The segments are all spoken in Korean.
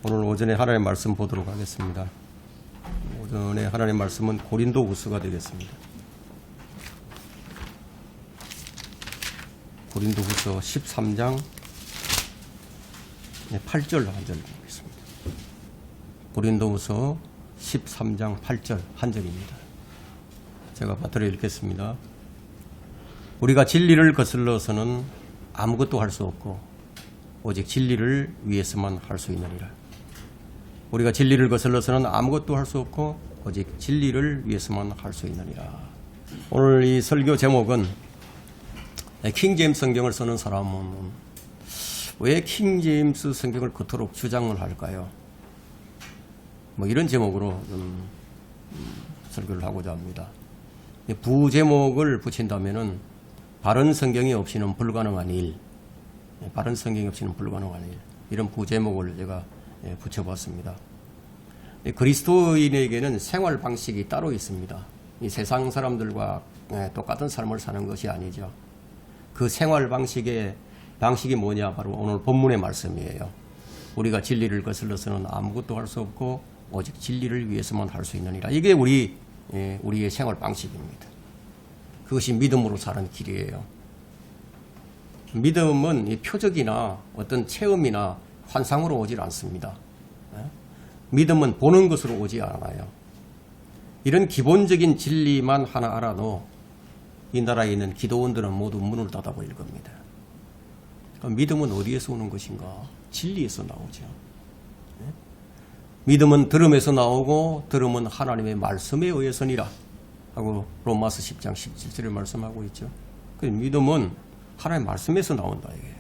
오늘 오전에 하나님의 말씀 보도록 하겠습니다. 오전에 하나님의 말씀은 고린도후서가 되겠습니다. 고린도후서 13장 8절 한 절 보겠습니다. 고린도후서 13장 8절 한 절입니다. 제가 받들어 읽겠습니다. 우리가 진리를 거슬러서는 아무것도 할 수 없고 오직 진리를 위해서만 할 수 있느니라. 우리가 진리를 거슬러서는 아무것도 할 수 없고 오직 진리를 위해서만 할 수 있느니라. 오늘 이 설교 제목은 킹제임스 성경을 쓰는 사람은 왜 킹제임스 성경을 그토록 주장을 할까요? 뭐 이런 제목으로 좀 설교를 하고자 합니다. 부제목을 붙인다면은 바른 성경이 없이는 불가능한 일, 바른 성경이 없이는 불가능한 일, 이런 부제목을 제가 붙여봤습니다. 그리스도인에게는 생활 방식이 따로 있습니다. 이 세상 사람들과 똑같은 삶을 사는 것이 아니죠. 그 생활 방식이 뭐냐? 바로 오늘 본문의 말씀이에요. 우리가 진리를 거슬러서는 아무것도 할 수 없고 오직 진리를 위해서만 할 수 있느니라. 이게 우리의 생활 방식입니다. 그것이 믿음으로 사는 길이에요. 믿음은 이 표적이나 어떤 체험이나 환상으로 오질 않습니다. 믿음은 보는 것으로 오지 않아요. 이런 기본적인 진리만 하나 알아도 이 나라에 있는 기도원들은 모두 문을 닫아버릴 겁니다. 믿음은 어디에서 오는 것인가? 진리에서 나오죠. 믿음은 들음에서 나오고 들음은 하나님의 말씀에 의해서니라 하고 로마서 10장 17절에 말씀하고 있죠. 그 믿음은 하나님의 말씀에서 나온다 이게.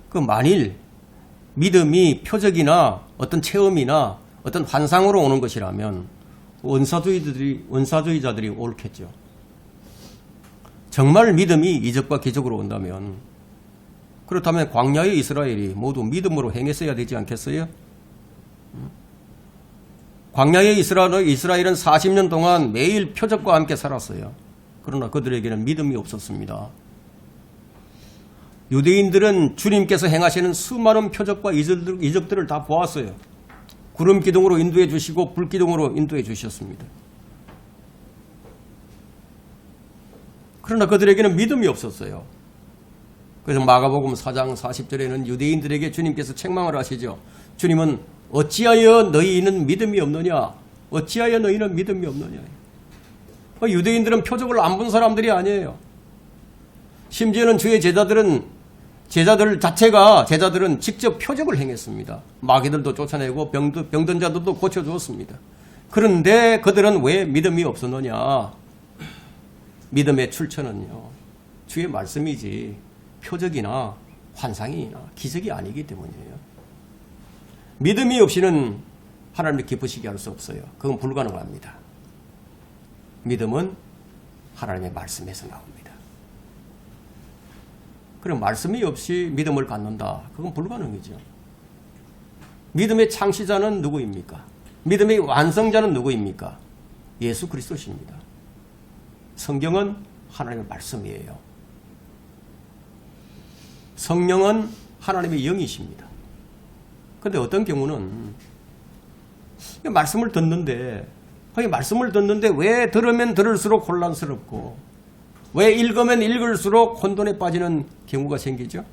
그 만일 믿음이 표적이나 어떤 체험이나 어떤 환상으로 오는 것이라면 원사주의자들이 옳겠죠. 정말 믿음이 이적과 기적으로 온다면, 그렇다면 광야의 이스라엘이 모두 믿음으로 행했어야 되지 않겠어요? 광야의 이스라엘은 40년 동안 매일 표적과 함께 살았어요. 그러나 그들에게는 믿음이 없었습니다. 유대인들은 주님께서 행하시는 수많은 표적과 이적들을 다 보았어요. 구름 기둥으로 인도해 주시고 불 기둥으로 인도해 주셨습니다. 그러나 그들에게는 믿음이 없었어요. 그래서 마가복음 4장 40절에는 유대인들에게 주님께서 책망을 하시죠. 주님은 어찌하여 너희는 믿음이 없느냐? 어찌하여 너희는 믿음이 없느냐? 유대인들은 표적을 안 본 사람들이 아니에요. 심지어는 주의 제자들은 직접 표적을 행했습니다. 마귀들도 쫓아내고 병든 자들도 고쳐주었습니다. 그런데 그들은 왜 믿음이 없었느냐? 믿음의 출처는요, 주의 말씀이지 표적이나 환상이나 기적이 아니기 때문이에요. 믿음이 없이는 하나님을 기쁘시게 할 수 없어요. 그건 불가능합니다. 믿음은 하나님의 말씀에서 나옵니다. 그럼 말씀이 없이 믿음을 갖는다. 그건 불가능이죠. 믿음의 창시자는 누구입니까? 믿음의 완성자는 누구입니까? 예수 그리스도십니다. 성경은 하나님의 말씀이에요. 성령은 하나님의 영이십니다. 그런데 어떤 경우는 말씀을 듣는데 왜 들으면 들을수록 혼란스럽고 왜 읽으면 읽을수록 혼돈에 빠지는 경우가 생기죠?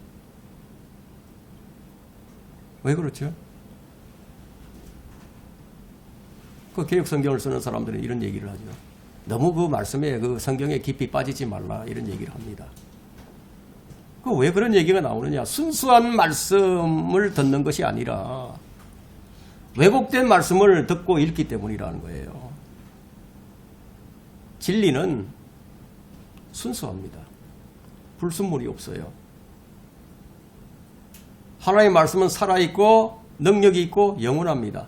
왜 그렇죠? 그 개혁 성경을 쓰는 사람들은 이런 얘기를 하죠. 너무 그 말씀에 그 성경에 깊이 빠지지 말라 이런 얘기를 합니다. 그 왜 그런 얘기가 나오느냐? 순수한 말씀을 듣는 것이 아니라 왜곡된 말씀을 듣고 읽기 때문이라는 거예요. 진리는 순수합니다. 불순물이 없어요. 하나님의 말씀은 살아있고 능력이 있고 영원합니다.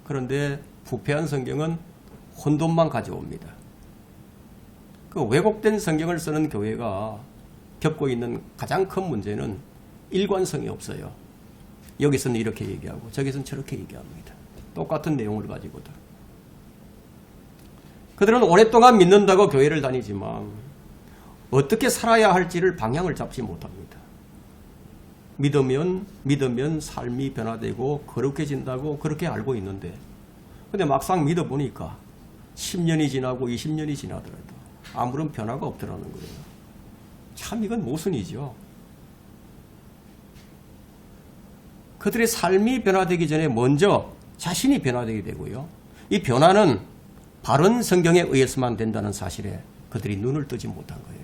그런데 부패한 성경은 혼돈만 가져옵니다. 그 왜곡된 성경을 쓰는 교회가 겪고 있는 가장 큰 문제는 일관성이 없어요. 여기서는 이렇게 얘기하고 저기서는 저렇게 얘기합니다. 똑같은 내용을 가지고도. 그들은 오랫동안 믿는다고 교회를 다니지만 어떻게 살아야 할지를 방향을 잡지 못합니다. 믿으면 삶이 변화되고 거룩해진다고 그렇게 알고 있는데, 근데 막상 믿어보니까 10년이 지나고 20년이 지나더라도 아무런 변화가 없더라는 거예요. 참 이건 모순이죠. 그들의 삶이 변화되기 전에 먼저 자신이 변화되게 되고요. 이 변화는 바른 성경에 의해서만 된다는 사실에 그들이 눈을 뜨지 못한 거예요.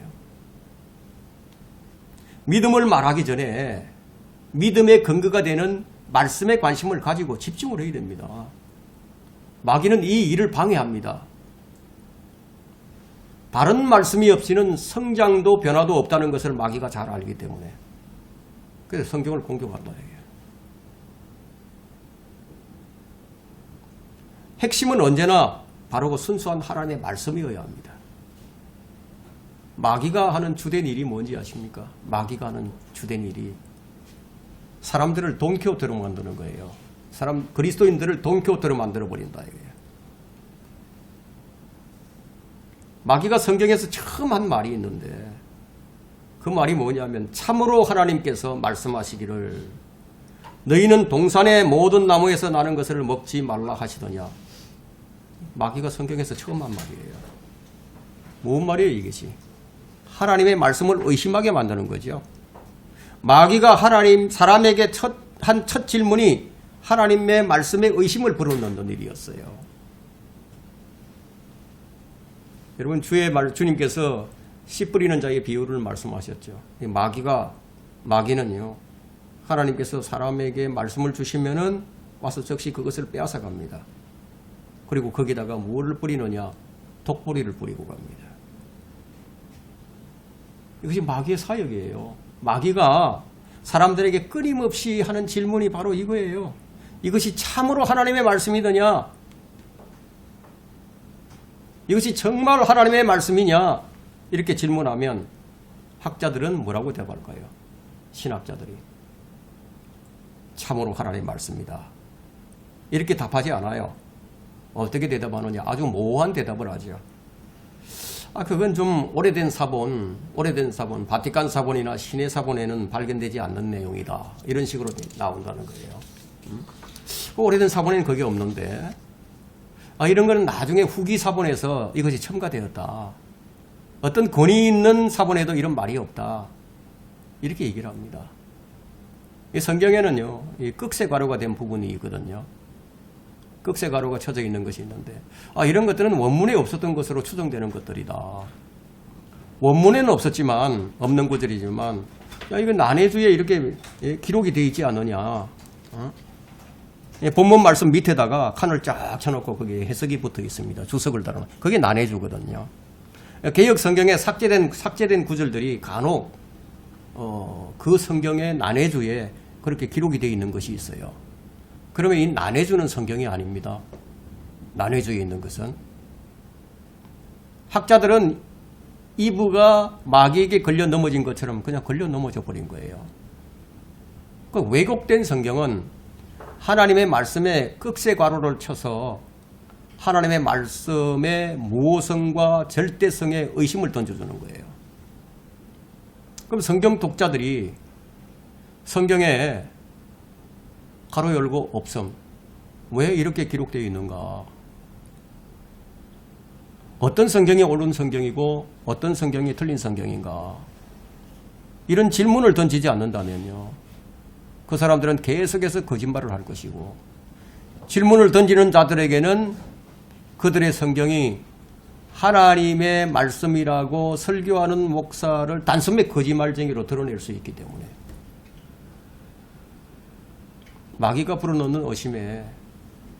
믿음을 말하기 전에 믿음의 근거가 되는 말씀에 관심을 가지고 집중을 해야 됩니다. 마귀는 이 일을 방해합니다. 바른 말씀이 없이는 성장도 변화도 없다는 것을 마귀가 잘 알기 때문에 그래서 성경을 공격한다. 핵심은 언제나 바르고 순수한 하나님의 말씀이어야 합니다. 마귀가 하는 주된 일이 뭔지 아십니까? 마귀가 하는 주된 일이 사람들을 돈키호테로 만드는 거예요. 그리스도인들을 돈키호테로 만들어버린다. 이거예요. 마귀가 성경에서 처음 한 말이 있는데 그 말이 뭐냐면 참으로 하나님께서 말씀하시기를 너희는 동산의 모든 나무에서 나는 것을 먹지 말라 하시더냐. 마귀가 성경에서 처음 한 말이에요. 무슨 말이에요 이것이? 하나님의 말씀을 의심하게 만드는 거죠. 마귀가 사람에게 한 첫 질문이 하나님의 말씀에 의심을 불어넣는 일이었어요. 여러분 주님께서 씨 뿌리는 자의 비유를 말씀하셨죠. 마귀는요, 하나님께서 사람에게 말씀을 주시면은 와서 즉시 그것을 빼앗아 갑니다. 그리고 거기다가 무엇을 뿌리느냐? 독보리를 뿌리고 갑니다. 이것이 마귀의 사역이에요. 마귀가 사람들에게 끊임없이 하는 질문이 바로 이거예요. 이것이 참으로 하나님의 말씀이더냐? 이것이 정말 하나님의 말씀이냐? 이렇게 질문하면 학자들은 뭐라고 대답할까요? 신학자들이 참으로 하나님의 말씀이다. 이렇게 답하지 않아요. 어떻게 대답하느냐? 아주 모호한 대답을 하죠. 그건 좀 오래된 사본, 바티칸 사본이나 신의 사본에는 발견되지 않는 내용이다. 이런 식으로 나온다는 거예요. 오래된 사본에는 그게 없는데, 이런 거는 나중에 후기 사본에서 이것이 첨가되었다. 어떤 권위 있는 사본에도 이런 말이 없다. 이렇게 얘기를 합니다. 이 성경에는요, 이 꺽쇠가루가 된 부분이 있거든요. 꺽쇠가루가 쳐져 있는 것이 있는데, 이런 것들은 원문에 없었던 것으로 추정되는 것들이다. 원문에는 없었지만, 없는 구절이지만, 이거 난해주에 이렇게 기록이 되어 있지 않느냐. 본문 말씀 밑에다가 칸을 쫙 쳐놓고 거기에 해석이 붙어 있습니다. 주석을 달아놓은. 그게 난해주거든요. 개역 성경에 삭제된 구절들이 간혹, 그 성경의 난해주에 그렇게 기록이 되어 있는 것이 있어요. 그러면 이 난해주는 성경이 아닙니다. 난해주에 있는 것은. 학자들은 이브가 마귀에게 걸려 넘어진 것처럼 그냥 걸려 넘어져 버린 거예요. 그 왜곡된 성경은 하나님의 말씀에 꺽쇠가루를 쳐서 하나님의 말씀의 모성과 절대성에 의심을 던져주는 거예요. 그럼 성경 독자들이 성경에 가로 열고 없음. 왜 이렇게 기록되어 있는가? 어떤 성경이 옳은 성경이고 어떤 성경이 틀린 성경인가? 이런 질문을 던지지 않는다면요, 그 사람들은 계속해서 거짓말을 할 것이고, 질문을 던지는 자들에게는 그들의 성경이 하나님의 말씀이라고 설교하는 목사를 단숨에 거짓말쟁이로 드러낼 수 있기 때문에 마귀가 불어넣는 의심에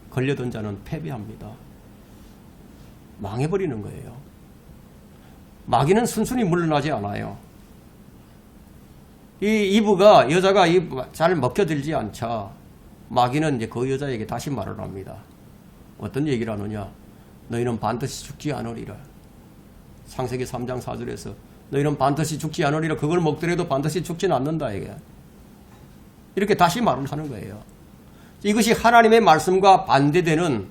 걸려든 자는 패배합니다. 망해버리는 거예요. 마귀는 순순히 물러나지 않아요. 이 이브가 여자가 잘 먹혀들지 않자 마귀는 이제 그 여자에게 다시 말을 합니다. 어떤 얘기를 하느냐? 너희는 반드시 죽지 않으리라. 창세기 3장 4절에서 너희는 반드시 죽지 않으리라. 그걸 먹더라도 반드시 죽지는 않는다. 이렇게 다시 말을 하는 거예요. 이것이 하나님의 말씀과 반대되는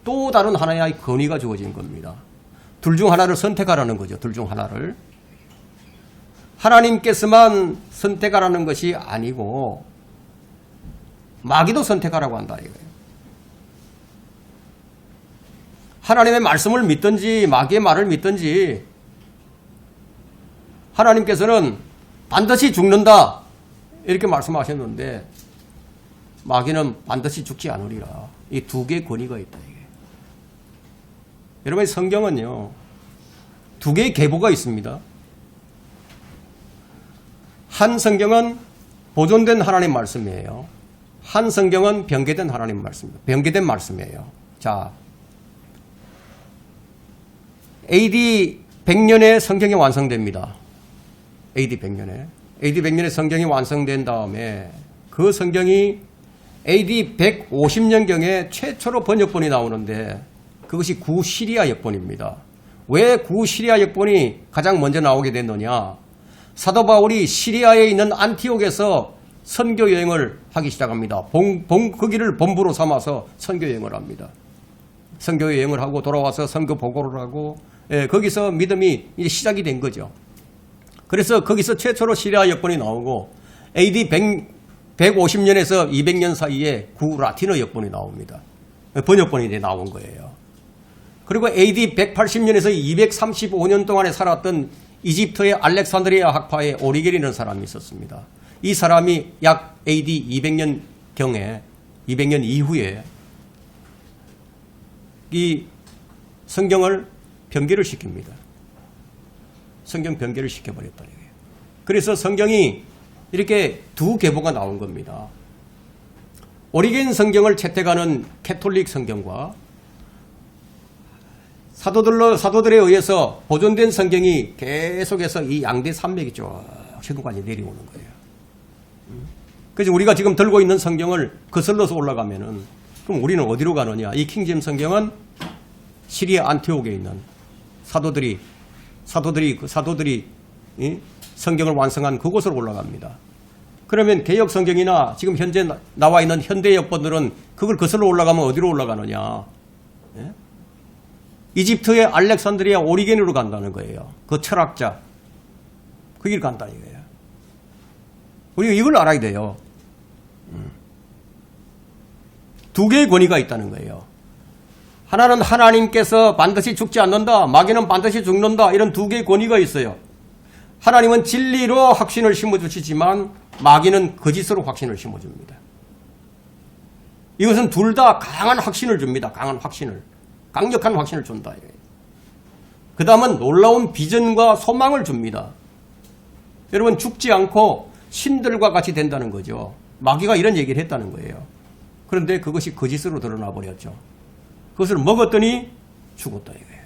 또 다른 하나의 권위가 주어진 겁니다. 둘 중 하나를 선택하라는 거죠. 둘 중 하나를. 하나님께서만 선택하라는 것이 아니고 마귀도 선택하라고 한다 이거예요. 하나님의 말씀을 믿든지 마귀의 말을 믿든지 하나님께서는 반드시 죽는다 이렇게 말씀하셨는데 마귀는 반드시 죽지 않으리라. 이 두 개의 권위가 있다 이게. 여러분 성경은요 두 개의 계보가 있습니다. 한 성경은 보존된 하나님 말씀이에요. 한 성경은 변개된 하나님 말씀입니다. 변개된 말씀이에요. 자, AD 100년에 성경이 완성됩니다. AD 100년에. AD 100년에 성경이 완성된 다음에 그 성경이 AD 150년경에 최초로 번역본이 나오는데 그것이 구시리아 역본입니다. 왜 구시리아 역본이 가장 먼저 나오게 됐느냐? 사도 바울이 시리아에 있는 안티옥에서 선교 여행을 하기 시작합니다. 거기를 본부로 삼아서 선교 여행을 합니다. 선교 여행을 하고 돌아와서 선교 보고를 하고 거기서 믿음이 이제 시작이 된 거죠. 그래서 거기서 최초로 시리아 역본이 나오고 AD 150년에서 200년 사이에 구라틴어 역본이 나옵니다. 번역본이 이제 나온 거예요. 그리고 AD 180년에서 235년 동안에 살았던 이집트의 알렉산드리아 학파의 오리겔이라는 사람이 있었습니다. 이 사람이 약 AD 200년경에 200년 이후에 이 성경을 변개를 시킵니다. 성경 변개를 시켜버렸다. 그래서 성경이 이렇게 두 계보가 나온 겁니다. 오리겐 성경을 채택하는 캐톨릭 성경과 사도들에 의해서 보존된 성경이 계속해서 이 양대 산맥이 쭉 지금까지 내려오는 거예요. 그래서 우리가 지금 들고 있는 성경을 거슬러서 올라가면은 그럼 우리는 어디로 가느냐? 이 킹제임 성경은 시리아 안티옥에 있는 사도들이 성경을 완성한 그곳으로 올라갑니다. 그러면 개역 성경이나 지금 현재 나와 있는 현대 역본들은 그걸 거슬러 올라가면 어디로 올라가느냐? 예? 이집트의 알렉산드리아 오리겐으로 간다는 거예요. 그 철학자. 그 길 간다 이거예요. 우리가 이걸 알아야 돼요. 두 개의 권위가 있다는 거예요. 하나는 하나님께서 반드시 죽지 않는다. 마귀는 반드시 죽는다. 이런 두 개의 권위가 있어요. 하나님은 진리로 확신을 심어주시지만 마귀는 거짓으로 확신을 심어줍니다. 이것은 둘 다 강한 확신을 줍니다. 강한 확신을. 강력한 확신을 준다. 그 다음은 놀라운 비전과 소망을 줍니다. 여러분 죽지 않고 신들과 같이 된다는 거죠. 마귀가 이런 얘기를 했다는 거예요. 그런데 그것이 거짓으로 드러나 버렸죠. 그것을 먹었더니 죽었다 이거예요.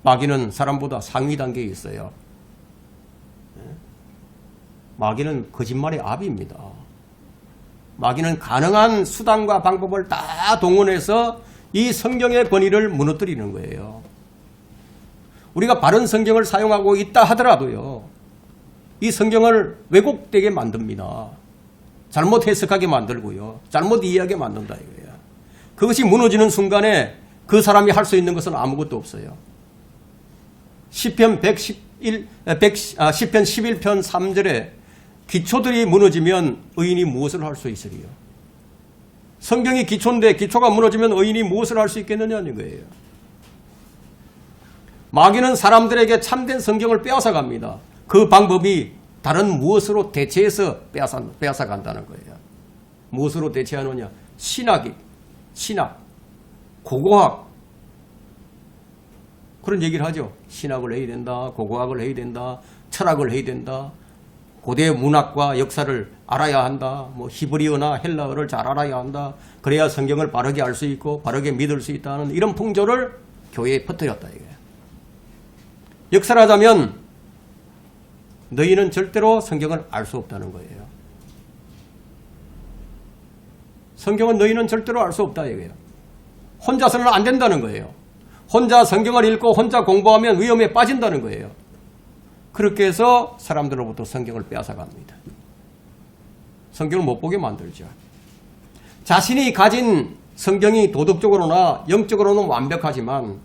마귀는 사람보다 상위 단계에 있어요. 마귀는 거짓말의 압입니다. 마귀는 가능한 수단과 방법을 다 동원해서 이 성경의 권위를 무너뜨리는 거예요. 우리가 바른 성경을 사용하고 있다 하더라도요. 이 성경을 왜곡되게 만듭니다. 잘못 해석하게 만들고요. 잘못 이해하게 만든다 이거예요. 그것이 무너지는 순간에 그 사람이 할 수 있는 것은 아무것도 없어요. 시편 11편 3절에 기초들이 무너지면 의인이 무엇을 할 수 있으리요. 성경이 기초인데 기초가 무너지면 의인이 무엇을 할 수 있겠느냐는 거예요. 마귀는 사람들에게 참된 성경을 빼앗아갑니다. 그 방법이 다른 무엇으로 대체해서 빼앗아간다는 거예요. 무엇으로 대체하느냐? 신학, 고고학 그런 얘기를 하죠. 신학을 해야 된다. 고고학을 해야 된다. 철학을 해야 된다. 고대 문학과 역사를 알아야 한다. 뭐 히브리어나 헬라어를 잘 알아야 한다. 그래야 성경을 바르게 알 수 있고 바르게 믿을 수 있다는 이런 풍조를 교회에 퍼뜨렸다 이거예요. 역사를 하자면 너희는 절대로 성경을 알 수 없다는 거예요. 성경은 너희는 절대로 알 수 없다 이거예요. 혼자서는 안 된다는 거예요. 혼자 성경을 읽고 혼자 공부하면 위험에 빠진다는 거예요. 그렇게 해서 사람들로부터 성경을 빼앗아갑니다. 성경을 못 보게 만들죠. 자신이 가진 성경이 도덕적으로나 영적으로는 완벽하지만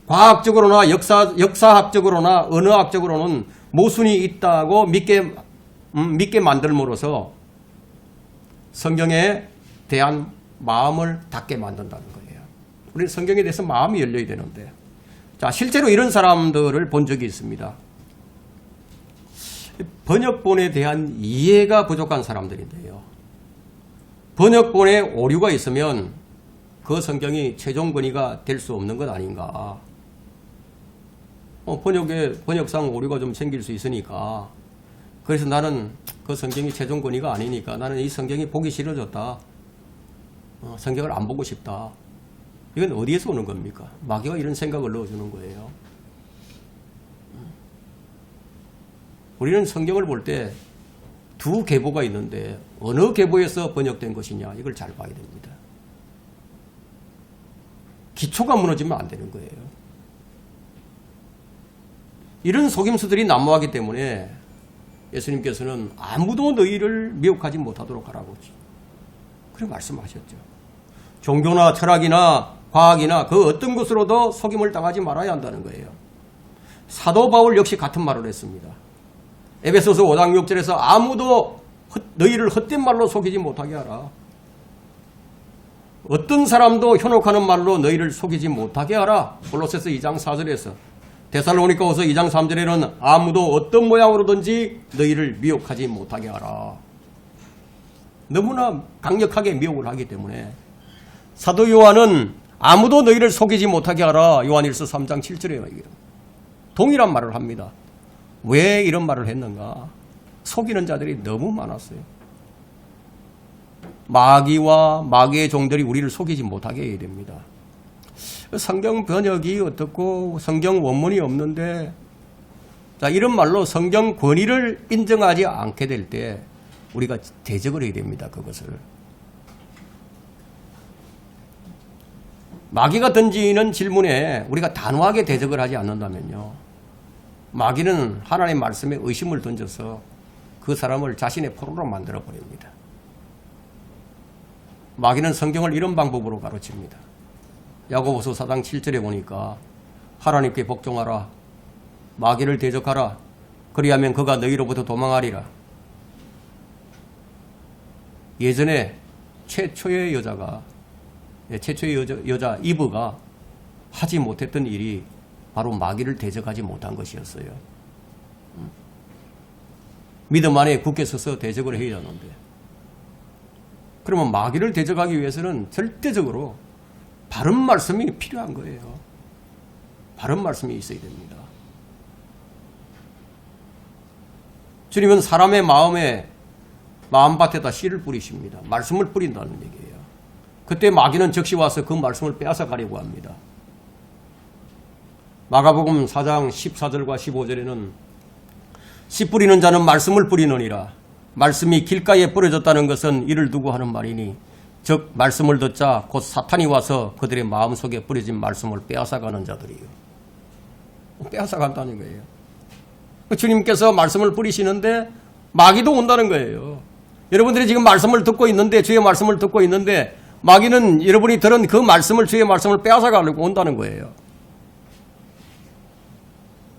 과학적으로나 역사학적으로나 언어학적으로는 모순이 있다고 믿게 만들므로써 성경에 대한 마음을 닫게 만든다는 거예요. 우리는 성경에 대해서 마음이 열려야 되는데, 자, 실제로 이런 사람들을 본 적이 있습니다. 번역본에 대한 이해가 부족한 사람들인데요. 번역본에 오류가 있으면 그 성경이 최종 권위가 될 수 없는 것 아닌가. 번역상 오류가 좀 생길 수 있으니까. 그래서 나는 그 성경이 최종 권위가 아니니까 나는 이 성경이 보기 싫어졌다. 성경을 안 보고 싶다. 이건 어디에서 오는 겁니까? 마귀가 이런 생각을 넣어주는 거예요. 우리는 성경을 볼 때 두 계보가 있는데 어느 계보에서 번역된 것이냐 이걸 잘 봐야 됩니다. 기초가 무너지면 안 되는 거예요. 이런 속임수들이 난무하기 때문에 예수님께서는 아무도 너희를 미혹하지 못하도록 하라고 그렇게 말씀하셨죠. 종교나 철학이나 과학이나 그 어떤 것으로도 속임을 당하지 말아야 한다는 거예요. 사도 바울 역시 같은 말을 했습니다. 에베소서 5장 6절에서 아무도 너희를 헛된 말로 속이지 못하게 하라. 어떤 사람도 현혹하는 말로 너희를 속이지 못하게 하라. 골로새서 2장 4절에서 데살로니가후서 2장 3절에는 아무도 어떤 모양으로든지 너희를 미혹하지 못하게 하라. 너무나 강력하게 미혹을 하기 때문에 사도 요한은 아무도 너희를 속이지 못하게 하라. 요한일서 3장 7절에 동일한 말을 합니다. 왜 이런 말을 했는가? 속이는 자들이 너무 많았어요. 마귀와 마귀의 종들이 우리를 속이지 못하게 해야 됩니다. 성경 번역이 어떻고 성경 원문이 없는데, 자, 이런 말로 성경 권위를 인정하지 않게 될 때 우리가 대적을 해야 됩니다. 그것을. 마귀가 던지는 질문에 우리가 단호하게 대적을 하지 않는다면요, 마귀는 하나님의 말씀에 의심을 던져서 그 사람을 자신의 포로로 만들어 버립니다. 마귀는 성경을 이런 방법으로 가르칩니다. 야고보서 4장 7절에 보니까 하나님께 복종하라, 마귀를 대적하라, 그리하면 그가 너희로부터 도망하리라. 예전에 최초의 여자 이브가 하지 못했던 일이 바로 마귀를 대적하지 못한 것이었어요. 믿음 안에 굳게 서서 대적을 해야 하는데, 그러면 마귀를 대적하기 위해서는 절대적으로 바른 말씀이 필요한 거예요. 바른 말씀이 있어야 됩니다. 주님은 사람의 마음밭에다 씨를 뿌리십니다. 말씀을 뿌린다는 얘기예요. 그때 마귀는 즉시 와서 그 말씀을 빼앗아 가려고 합니다. 마가복음 4장 14절과 15절에는 씨 뿌리는 자는 말씀을 뿌리느니라. 말씀이 길가에 뿌려졌다는 것은 이를 두고 하는 말이니, 즉 말씀을 듣자 곧 사탄이 와서 그들의 마음속에 뿌려진 말씀을 빼앗아가는 자들이에요. 빼앗아간다는 거예요. 주님께서 말씀을 뿌리시는데 마귀도 온다는 거예요. 여러분들이 지금 말씀을 듣고 있는데, 주의 말씀을 듣고 있는데, 마귀는 여러분이 들은 그 말씀을, 주의 말씀을 빼앗아가려고 온다는 거예요.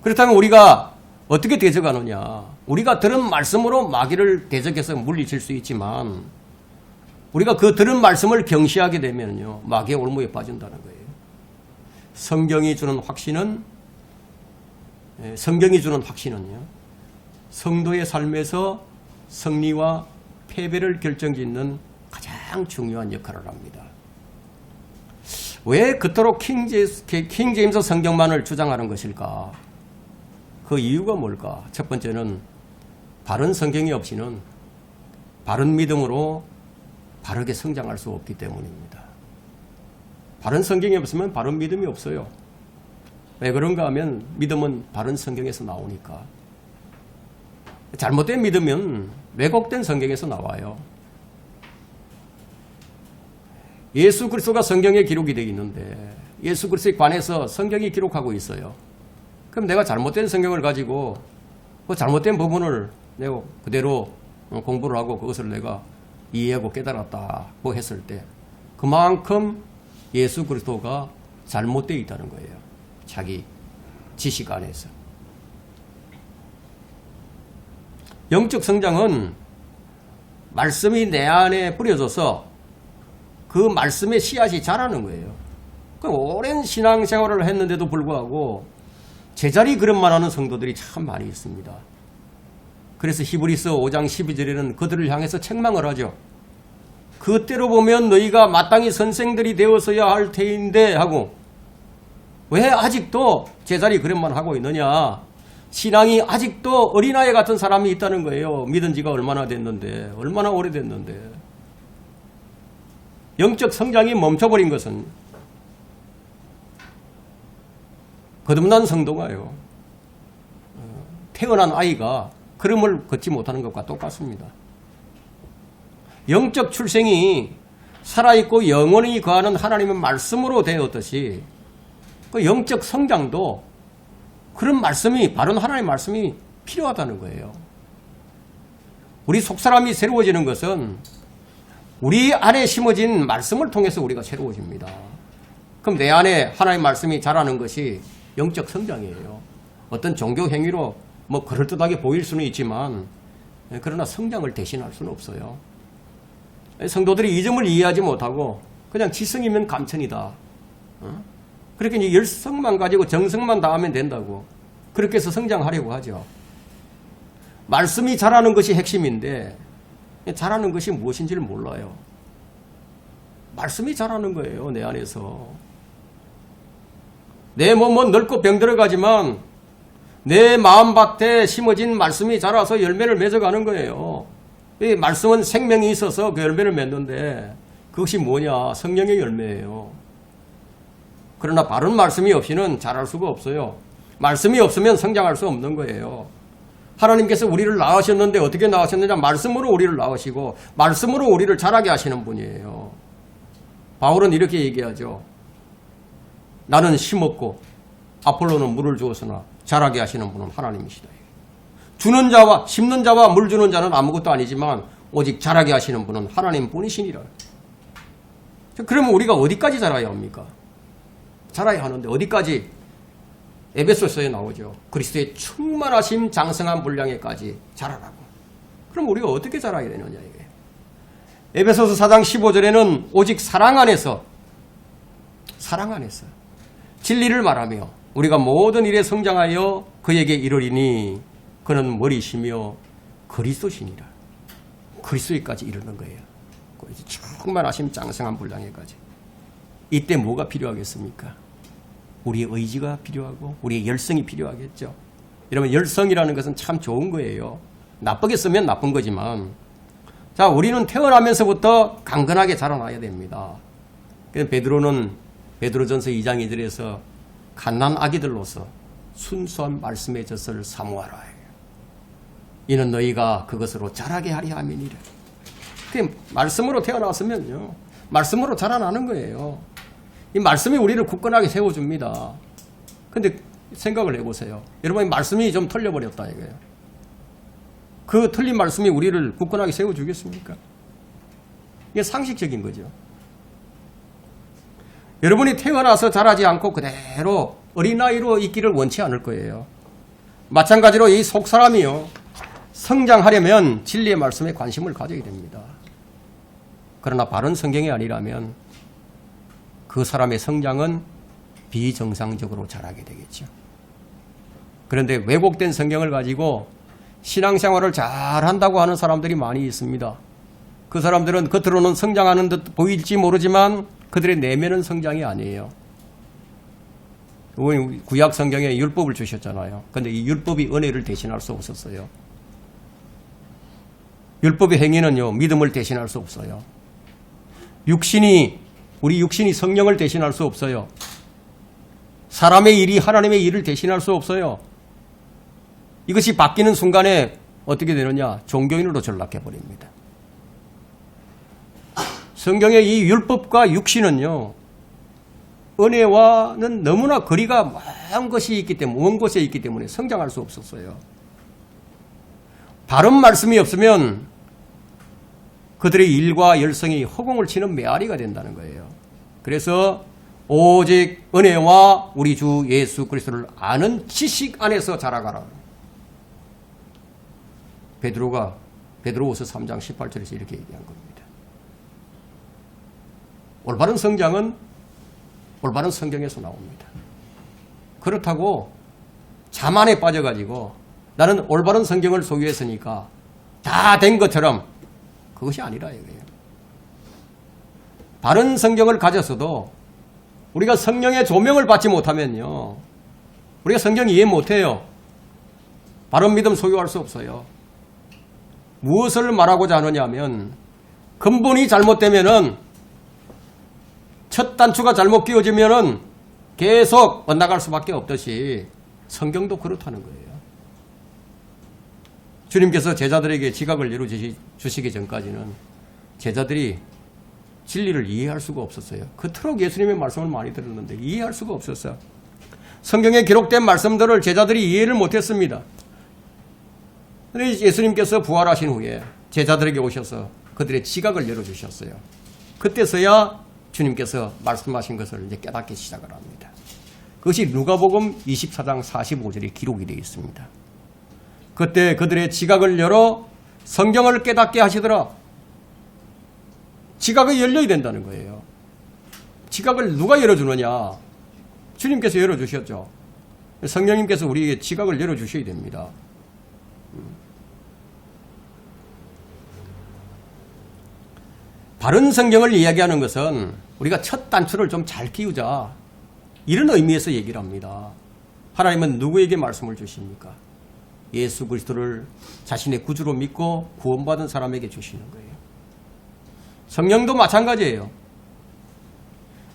그렇다면 우리가 어떻게 대적하느냐? 우리가 들은 말씀으로 마귀를 대적해서 물리칠 수 있지만, 우리가 그 들은 말씀을 경시하게 되면요, 마귀의 올무에 빠진다는 거예요. 성경이 주는 확신은요, 성도의 삶에서 승리와 패배를 결정짓는 가장 중요한 역할을 합니다. 왜 그토록 킹제임스 성경만을 주장하는 것일까? 그 이유가 뭘까? 첫 번째는 바른 성경이 없이는 바른 믿음으로 바르게 성장할 수 없기 때문입니다. 바른 성경이 없으면 바른 믿음이 없어요. 왜 그런가 하면 믿음은 바른 성경에서 나오니까. 잘못된 믿음은 왜곡된 성경에서 나와요. 예수 그리스도가 성경에 기록이 되어 있는데 예수 그리스도에 관해서 성경이 기록하고 있어요. 그럼 내가 잘못된 성경을 가지고 그 잘못된 부분을 내가 그대로 공부를 하고 그것을 내가 이해하고 깨달았다고 했을 때 그만큼 예수 그리스도가 잘못되어 있다는 거예요. 자기 지식 안에서. 영적 성장은 말씀이 내 안에 뿌려져서 그 말씀의 씨앗이 자라는 거예요. 오랜 신앙생활을 했는데도 불구하고 제자리 걸음만 하는 성도들이 참 많이 있습니다. 그래서 히브리서 5장 12절에는 그들을 향해서 책망을 하죠. 그때로 보면 너희가 마땅히 선생들이 되었어야 할 테인데 하고, 왜 아직도 제자리 걸음만 하고 있느냐. 신앙이 아직도 어린아이 같은 사람이 있다는 거예요. 믿은 지가 얼마나 됐는데, 얼마나 오래됐는데. 영적 성장이 멈춰버린 것은 거듭난 성도가요, 태어난 아이가 걸음을 걷지 못하는 것과 똑같습니다. 영적 출생이 살아있고 영원히 거하는 하나님의 말씀으로 되었듯이 그 영적 성장도 그런 말씀이, 바른 하나님의 말씀이 필요하다는 거예요. 우리 속사람이 새로워지는 것은 우리 안에 심어진 말씀을 통해서 우리가 새로워집니다. 그럼 내 안에 하나님의 말씀이 자라는 것이 영적 성장이에요. 어떤 종교 행위로 뭐 그럴듯하게 보일 수는 있지만, 그러나 성장을 대신할 수는 없어요. 성도들이 이 점을 이해하지 못하고 그냥 지성이면 감천이다. 그렇게 이제 열성만 가지고 정성만 다하면 된다고 그렇게 해서 성장하려고 하죠. 말씀이 자라는 것이 핵심인데 자라는 것이 무엇인지를 몰라요. 말씀이 자라는 거예요, 내 안에서. 내 몸은 넓고 병들어가지만 내 마음밭에 심어진 말씀이 자라서 열매를 맺어가는 거예요. 이 말씀은 생명이 있어서 그 열매를 맺는데 그것이 뭐냐? 성령의 열매예요. 그러나 바른 말씀이 없이는 자랄 수가 없어요. 말씀이 없으면 성장할 수 없는 거예요. 하나님께서 우리를 낳으셨는데 어떻게 낳으셨느냐? 말씀으로 우리를 낳으시고 말씀으로 우리를 자라게 하시는 분이에요. 바울은 이렇게 얘기하죠. 나는 심었고 아폴로는 물을 주었으나 자라게 하시는 분은 하나님이시다. 주는 자와 심는 자와 물 주는 자는 아무것도 아니지만 오직 자라게 하시는 분은 하나님 뿐이시니라. 그러면 우리가 어디까지 자라야 합니까? 자라야 하는데 어디까지? 에베소서에 나오죠. 그리스도의 충만하심 장성한 분량에까지 자라라고. 그럼 우리가 어떻게 자라야 되느냐 이게. 에베소서 4장 15절에는 오직 사랑 안에서 진리를 말하며 우리가 모든 일에 성장하여 그에게 이르리니 그는 머리시며 그리스도시니라. 그리스도까지 이르는 거예요. 충만하심 장성한 분량에까지. 이때 뭐가 필요하겠습니까? 우리의 의지가 필요하고 우리의 열성이 필요하겠죠. 여러분, 열성이라는 것은 참 좋은 거예요. 나쁘게 쓰면 나쁜 거지만, 자, 우리는 태어나면서부터 강건하게 자라나야 됩니다. 그래서 베드로는 베드로전서 2장 2절에서 갓난 아기들로서 순수한 말씀의 젖을 사모하라. 이는 너희가 그것으로 자라게 하리 함이니라. 말씀으로 태어났으면요, 말씀으로 자라나는 거예요. 이 말씀이 우리를 굳건하게 세워줍니다. 근데 생각을 해보세요. 여러분, 이 말씀이 좀 틀려버렸다 이거예요. 그 틀린 말씀이 우리를 굳건하게 세워주겠습니까? 이게 상식적인 거죠. 여러분이 태어나서 자라지 않고 그대로 어린아이로 있기를 원치 않을 거예요. 마찬가지로 이 속사람이요, 성장하려면 진리의 말씀에 관심을 가져야 됩니다. 그러나 바른 성경이 아니라면 그 사람의 성장은 비정상적으로 자라게 되겠죠. 그런데 왜곡된 성경을 가지고 신앙생활을 잘한다고 하는 사람들이 많이 있습니다. 그 사람들은 겉으로는 성장하는 듯 보일지 모르지만 그들의 내면은 성장이 아니에요. 구약 성경에 율법을 주셨잖아요. 그런데 이 율법이 은혜를 대신할 수 없었어요. 율법의 행위는요, 믿음을 대신할 수 없어요. 우리 육신이 성령을 대신할 수 없어요. 사람의 일이 하나님의 일을 대신할 수 없어요. 이것이 바뀌는 순간에 어떻게 되느냐? 종교인으로 전락해버립니다. 성경의 이 율법과 육신은요, 은혜와는 너무나 거리가 먼 곳에 있기 때문에 성장할 수 없었어요. 바른 말씀이 없으면 그들의 일과 열성이 허공을 치는 메아리가 된다는 거예요. 그래서 오직 은혜와 우리 주 예수 그리스도를 아는 지식 안에서 자라가라. 베드로후서 3장 18절에서 이렇게 얘기한 겁니다. 올바른 성장은 올바른 성경에서 나옵니다. 그렇다고 자만에 빠져가지고 나는 올바른 성경을 소유했으니까 다 된 것처럼 그것이 아니라 이거예요. 바른 성경을 가졌어도 우리가 성령의 조명을 받지 못하면요, 우리가 성경 이해 못해요. 바른 믿음 소유할 수 없어요. 무엇을 말하고자 하느냐 하면 근본이 잘못되면은, 첫 단추가 잘못 끼워지면은 계속 엇나갈 수밖에 없듯이 성경도 그렇다는 거예요. 주님께서 제자들에게 지각을 열어주시기 전까지는 제자들이 진리를 이해할 수가 없었어요. 그토록 예수님의 말씀을 많이 들었는데 이해할 수가 없었어요. 성경에 기록된 말씀들을 제자들이 이해를 못했습니다. 그런데 예수님께서 부활하신 후에 제자들에게 오셔서 그들의 지각을 열어주셨어요. 그때서야 주님께서 말씀하신 것을 이제 깨닫기 시작을 합니다. 그것이 누가복음 24장 45절에 기록이 되어 있습니다. 그때 그들의 지각을 열어 성경을 깨닫게 하시더라. 지각이 열려야 된다는 거예요. 지각을 누가 열어주느냐? 주님께서 열어주셨죠. 성령님께서 우리에게 지각을 열어주셔야 됩니다. 바른 성경을 이야기하는 것은 우리가 첫 단추를 좀 잘 끼우자, 이런 의미에서 얘기를 합니다. 하나님은 누구에게 말씀을 주십니까? 예수 그리스도를 자신의 구주로 믿고 구원받은 사람에게 주시는 거예요. 성령도 마찬가지예요.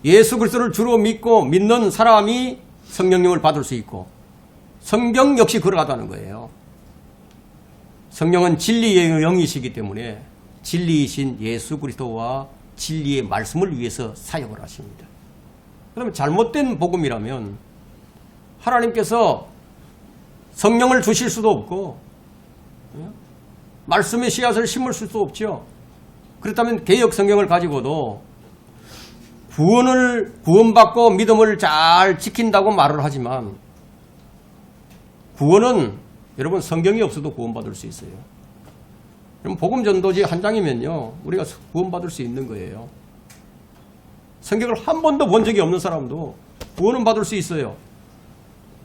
예수 그리스도를 주로 믿고 믿는 사람이 성령님을 받을 수 있고, 성경 역시 그러하다는 거예요. 성령은 진리의 영이시기 때문에 진리이신 예수 그리스도와 진리의 말씀을 위해서 사역을 하십니다. 그러면 잘못된 복음이라면 하나님께서 성령을 주실 수도 없고 말씀의 씨앗을 심을 수도 없죠. 그렇다면 개역 성경을 가지고도 구원받고 믿음을 잘 지킨다고 말을 하지만, 구원은 여러분 성경이 없어도 구원받을 수 있어요. 그럼 복음 전도지 한 장이면요, 우리가 구원받을 수 있는 거예요. 성경을 한 번도 본 적이 없는 사람도 구원은 받을 수 있어요.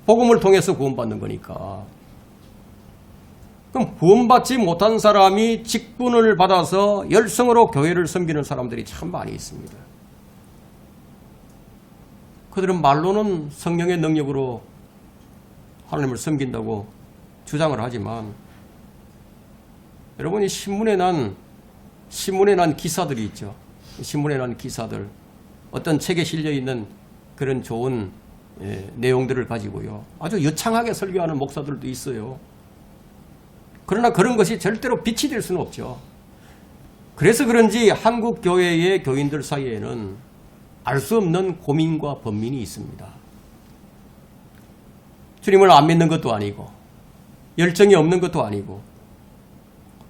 복음을 통해서 구원받는 거니까. 그럼 구원받지 못한 사람이 직분을 받아서 열성으로 교회를 섬기는 사람들이 참 많이 있습니다. 그들은 말로는 성령의 능력으로 하나님을 섬긴다고 주장을 하지만, 여러분이 신문에 난 기사들이 있죠. 신문에 난 기사들, 어떤 책에 실려 있는 그런 좋은 내용들을 가지고요, 아주 여창하게 설교하는 목사들도 있어요. 그러나 그런 것이 절대로 빛이 될 수는 없죠. 그래서 그런지 한국 교회의 교인들 사이에는 알 수 없는 고민과 번민이 있습니다. 주님을 안 믿는 것도 아니고, 열정이 없는 것도 아니고,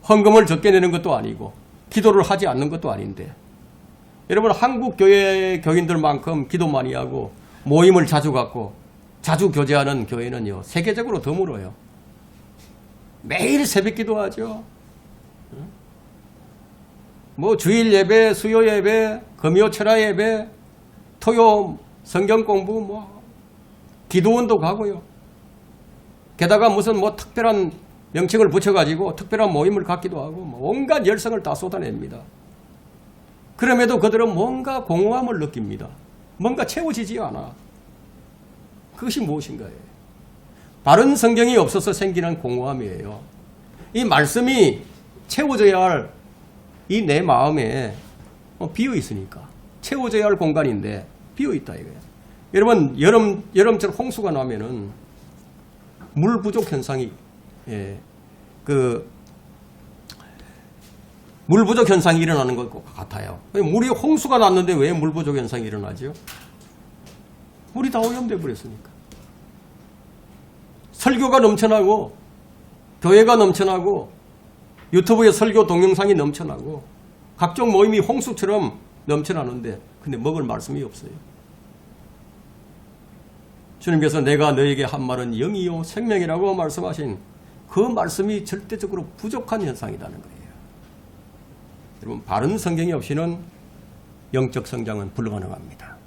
헌금을 적게 내는 것도 아니고, 기도를 하지 않는 것도 아닌데, 여러분 한국 교회 교인들만큼 기도 많이 하고 모임을 자주 갖고 자주 교제하는 교회는요, 세계적으로 드물어요. 매일 새벽 기도하죠. 뭐 주일 예배, 수요 예배, 금요 철야 예배, 토요 성경 공부, 뭐 기도원도 가고요. 게다가 무슨 뭐 특별한 명칭을 붙여가지고 특별한 모임을 갖기도 하고, 뭐 온갖 열성을 다 쏟아냅니다. 그럼에도 그들은 뭔가 공허함을 느낍니다. 뭔가 채워지지 않아. 그것이 무엇인가요? 바른 성경이 없어서 생기는 공허함이에요. 이 말씀이 채워져야 할 이 내 마음에 비어 있으니까, 채워져야 할 공간인데 비어 있다 이거예요. 여러분 여름철 홍수가 나면은 물 부족 현상이 물 부족 현상이 일어나는 것 같아요. 물이 홍수가 났는데 왜 물 부족 현상이 일어나죠? 물이 다 오염돼 버렸으니까. 설교가 넘쳐나고 교회가 넘쳐나고 유튜브에 설교 동영상이 넘쳐나고 각종 모임이 홍수처럼 넘쳐나는데, 근데 먹을 말씀이 없어요. 주님께서 내가 너에게 한 말은 영이요 생명이라고 말씀하신 그 말씀이 절대적으로 부족한 현상이라는 거예요. 여러분, 바른 성경이 없이는 영적 성장은 불가능합니다.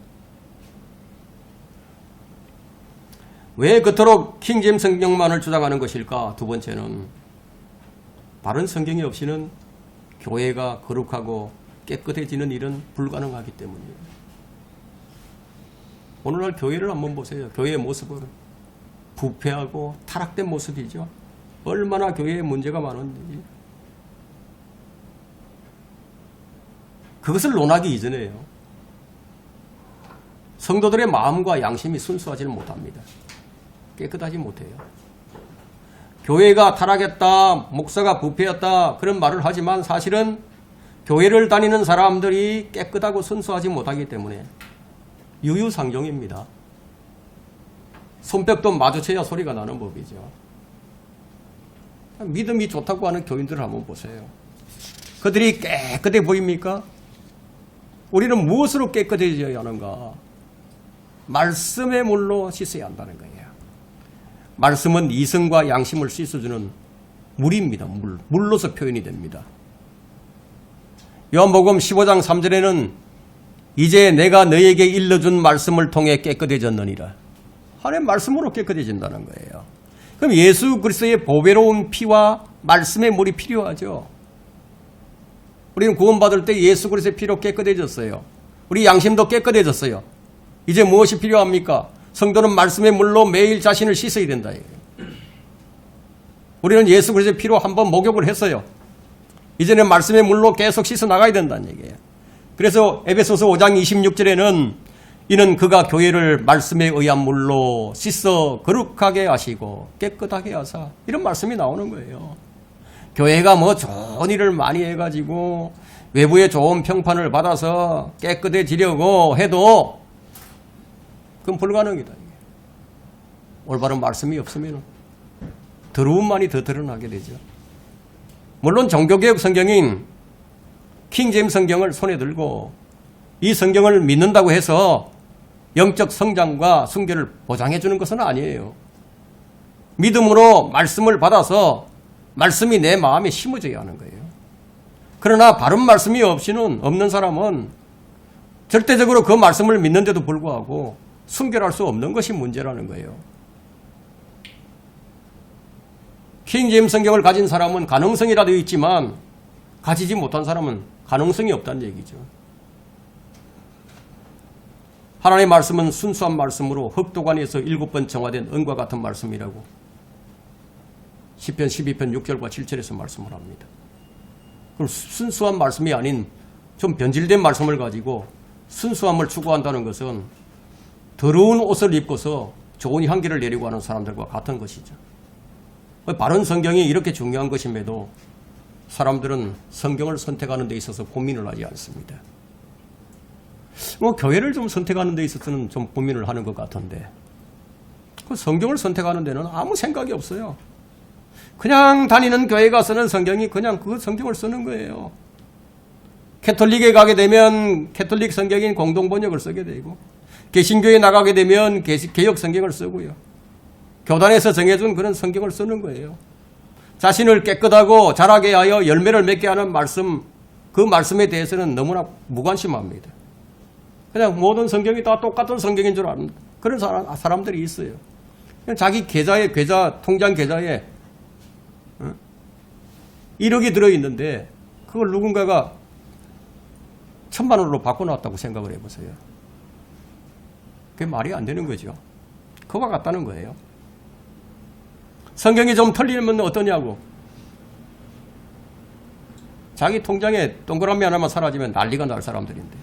왜 그토록 킹제임스 성경만을 주장하는 것일까? 두 번째는 바른 성경이 없이는 교회가 거룩하고 깨끗해지는 일은 불가능하기 때문이에요. 오늘날 교회를 한번 보세요. 교회의 모습은 부패하고 타락된 모습이죠. 얼마나 교회에 문제가 많은지. 그것을 논하기 이전에요. 성도들의 마음과 양심이 순수하지는 못합니다. 깨끗하지 못해요. 교회가 타락했다, 목사가 부패했다 그런 말을 하지만 사실은 교회를 다니는 사람들이 깨끗하고 순수하지 못하기 때문에 유유상종입니다. 손뼉도 마주쳐야 소리가 나는 법이죠. 믿음이 좋다고 하는 교인들을 한번 보세요. 그들이 깨끗해 보입니까? 우리는 무엇으로 깨끗해져야 하는가? 말씀의 물로 씻어야 한다는 거예요. 말씀은 이성과 양심을 씻어주는 물입니다. 물로서 표현이 됩니다. 요한복음 15장 3절에는 이제 내가 너에게 일러준 말씀을 통해 깨끗해졌느니라. 하나님의 말씀으로 깨끗해진다는 거예요. 그럼 예수 그리스도의 보배로운 피와 말씀의 물이 필요하죠. 우리는 구원받을 때 예수 그리스도의 피로 깨끗해졌어요. 우리 양심도 깨끗해졌어요. 이제 무엇이 필요합니까? 성도는 말씀의 물로 매일 자신을 씻어야 된다. 우리는 예수 그리스도의 피로 한번 목욕을 했어요. 이제는 말씀의 물로 계속 씻어 나가야 된다는 얘기예요. 그래서 에베소서 5장 26절에는 이는 그가 교회를 말씀에 의한 물로 씻어 거룩하게 하시고 깨끗하게 하사, 이런 말씀이 나오는 거예요. 교회가 뭐 좋은 일을 많이 해가지고 외부의 좋은 평판을 받아서 깨끗해지려고 해도 그건 불가능이다. 올바른 말씀이 없으면 더러움만이 더 드러나게 되죠. 물론 종교개혁 성경인 킹제임스 성경을 손에 들고 이 성경을 믿는다고 해서 영적 성장과 순결을 보장해 주는 것은 아니에요. 믿음으로 말씀을 받아서 말씀이 내 마음에 심어져야 하는 거예요. 그러나 바른 말씀이 없는 사람은 절대적으로 그 말씀을 믿는데도 불구하고 순결할 수 없는 것이 문제라는 거예요. 킹제임스 성경을 가진 사람은 가능성이라도 있지만 가지지 못한 사람은 가능성이 없다는 얘기죠. 하나님의 말씀은 순수한 말씀으로 흑도관에서 7번 정화된 은과 같은 말씀이라고 시편 12편 6절과 7절에서 말씀을 합니다. 그럼 순수한 말씀이 아닌 좀 변질된 말씀을 가지고 순수함을 추구한다는 것은 더러운 옷을 입고서 좋은 향기를 내리고 하는 사람들과 같은 것이죠. 바른 성경이 이렇게 중요한 것임에도 사람들은 성경을 선택하는 데 있어서 고민을 하지 않습니다. 교회를 좀 선택하는 데 있어서는 좀 고민을 하는 것 같은데 그 성경을 선택하는 데는 아무 생각이 없어요. 그냥 다니는 교회 가서는 성경이 그냥 그 성경을 쓰는 거예요. 캐톨릭에 가게 되면 캐톨릭 성경인 공동번역을 쓰게 되고, 개신교에 나가게 되면 개역 성경을 쓰고요. 교단에서 정해준 그런 성경을 쓰는 거예요. 자신을 깨끗하고 자라게 하여 열매를 맺게 하는 말씀, 그 말씀에 대해서는 너무나 무관심합니다. 그냥 모든 성경이 다 똑같은 성경인 줄 아는 그런 사람들이 있어요. 그냥 자기 계좌, 통장 계좌에 1억이 들어있는데 그걸 누군가가 1,000만 원으로 바꿔놨다고 생각을 해보세요. 그게 말이 안 되는 거죠. 그와 같다는 거예요. 성경이 좀 틀리면 어떠냐고. 자기 통장에 동그라미 하나만 사라지면 난리가 날 사람들인데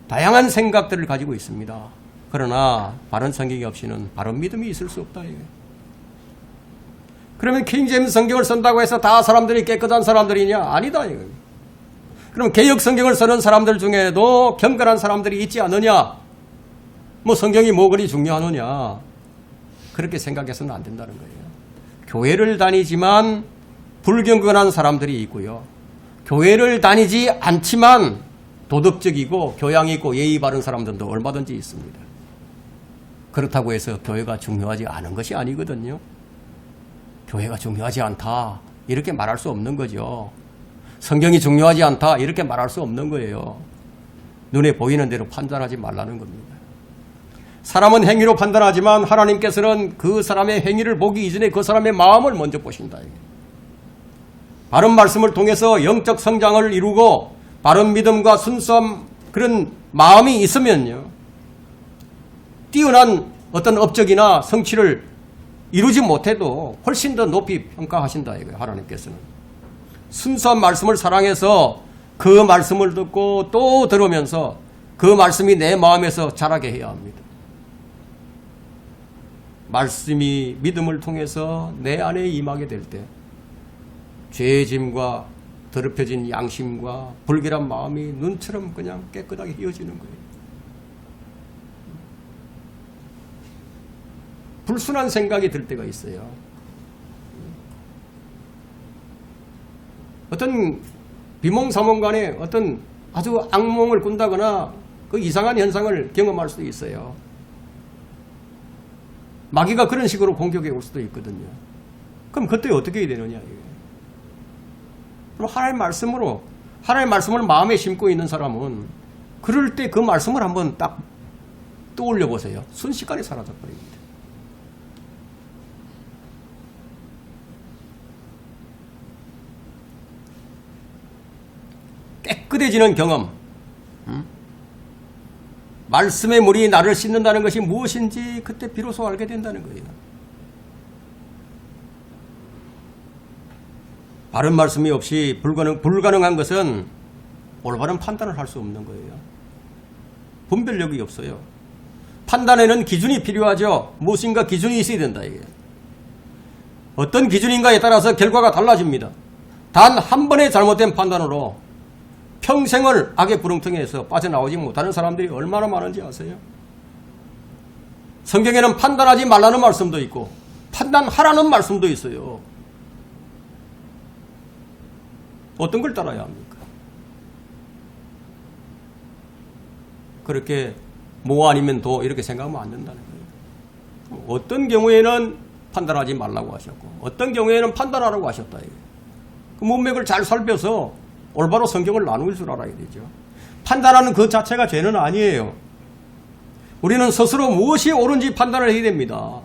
다양한 생각들을 가지고 있습니다. 그러나 바른 성경이 없이는 바른 믿음이 있을 수 없다. 그러면 킹제임스 성경을 쓴다고 해서 다 사람들이 깨끗한 사람들이냐? 아니다. 그럼 개역 성경을 쓰는 사람들 중에도 경건한 사람들이 있지 않느냐? 뭐 성경이 뭐 그리 중요하느냐? 그렇게 생각해서는 안 된다는 거예요. 교회를 다니지만 불경건한 사람들이 있고요. 교회를 다니지 않지만 도덕적이고 교양 있고 예의 바른 사람들도 얼마든지 있습니다. 그렇다고 해서 교회가 중요하지 않은 것이 아니거든요. 교회가 중요하지 않다 이렇게 말할 수 없는 거죠. 성경이 중요하지 않다 이렇게 말할 수 없는 거예요. 눈에 보이는 대로 판단하지 말라는 겁니다. 사람은 행위로 판단하지만 하나님께서는 그 사람의 행위를 보기 이전에 그 사람의 마음을 먼저 보신다. 바른 말씀을 통해서 영적 성장을 이루고 바른 믿음과 순수한 그런 마음이 있으면요, 뛰어난 어떤 업적이나 성취를 이루지 못해도 훨씬 더 높이 평가하신다 이거예요. 하나님께서는 순수한 말씀을 사랑해서 그 말씀을 듣고 또 들으면서 그 말씀이 내 마음에서 자라게 해야 합니다. 말씀이 믿음을 통해서 내 안에 임하게 될 때 죄의 짐과 더럽혀진 양심과 불결한 마음이 눈처럼 그냥 깨끗하게 휘어지는 거예요. 불순한 생각이 들 때가 있어요. 어떤 비몽사몽간에 어떤 아주 악몽을 꾼다거나 그 이상한 현상을 경험할 수도 있어요. 마귀가 그런 식으로 공격해 올 수도 있거든요. 그럼 그때 어떻게 해야 되느냐 이게. 그럼 하나님의 말씀을 마음에 심고 있는 사람은 그럴 때 그 말씀을 한번 딱 떠올려 보세요. 순식간에 사라져 버립니다. 깨끗해지는 경험, 말씀의 물이 나를 씻는다는 것이 무엇인지 그때 비로소 알게 된다는 거예요. 바른 말씀이 없이 불가능한 것은 올바른 판단을 할 수 없는 거예요. 분별력이 없어요. 판단에는 기준이 필요하죠. 무엇인가 기준이 있어야 된다 이게. 어떤 기준인가에 따라서 결과가 달라집니다. 단 한 번의 잘못된 판단으로 평생을 악의 부렁텅이에서 빠져나오지 못하는 사람들이 얼마나 많은지 아세요? 성경에는 판단하지 말라는 말씀도 있고 판단하라는 말씀도 있어요. 어떤 걸 따라야 합니까? 그렇게 뭐 아니면 도 이렇게 생각하면 안 된다는 거예요. 어떤 경우에는 판단하지 말라고 하셨고 어떤 경우에는 판단하라고 하셨다. 그 문맥을 잘 살펴서 올바로 성경을 나눌 줄 알아야 되죠. 판단하는 그 자체가 죄는 아니에요. 우리는 스스로 무엇이 옳은지 판단을 해야 됩니다.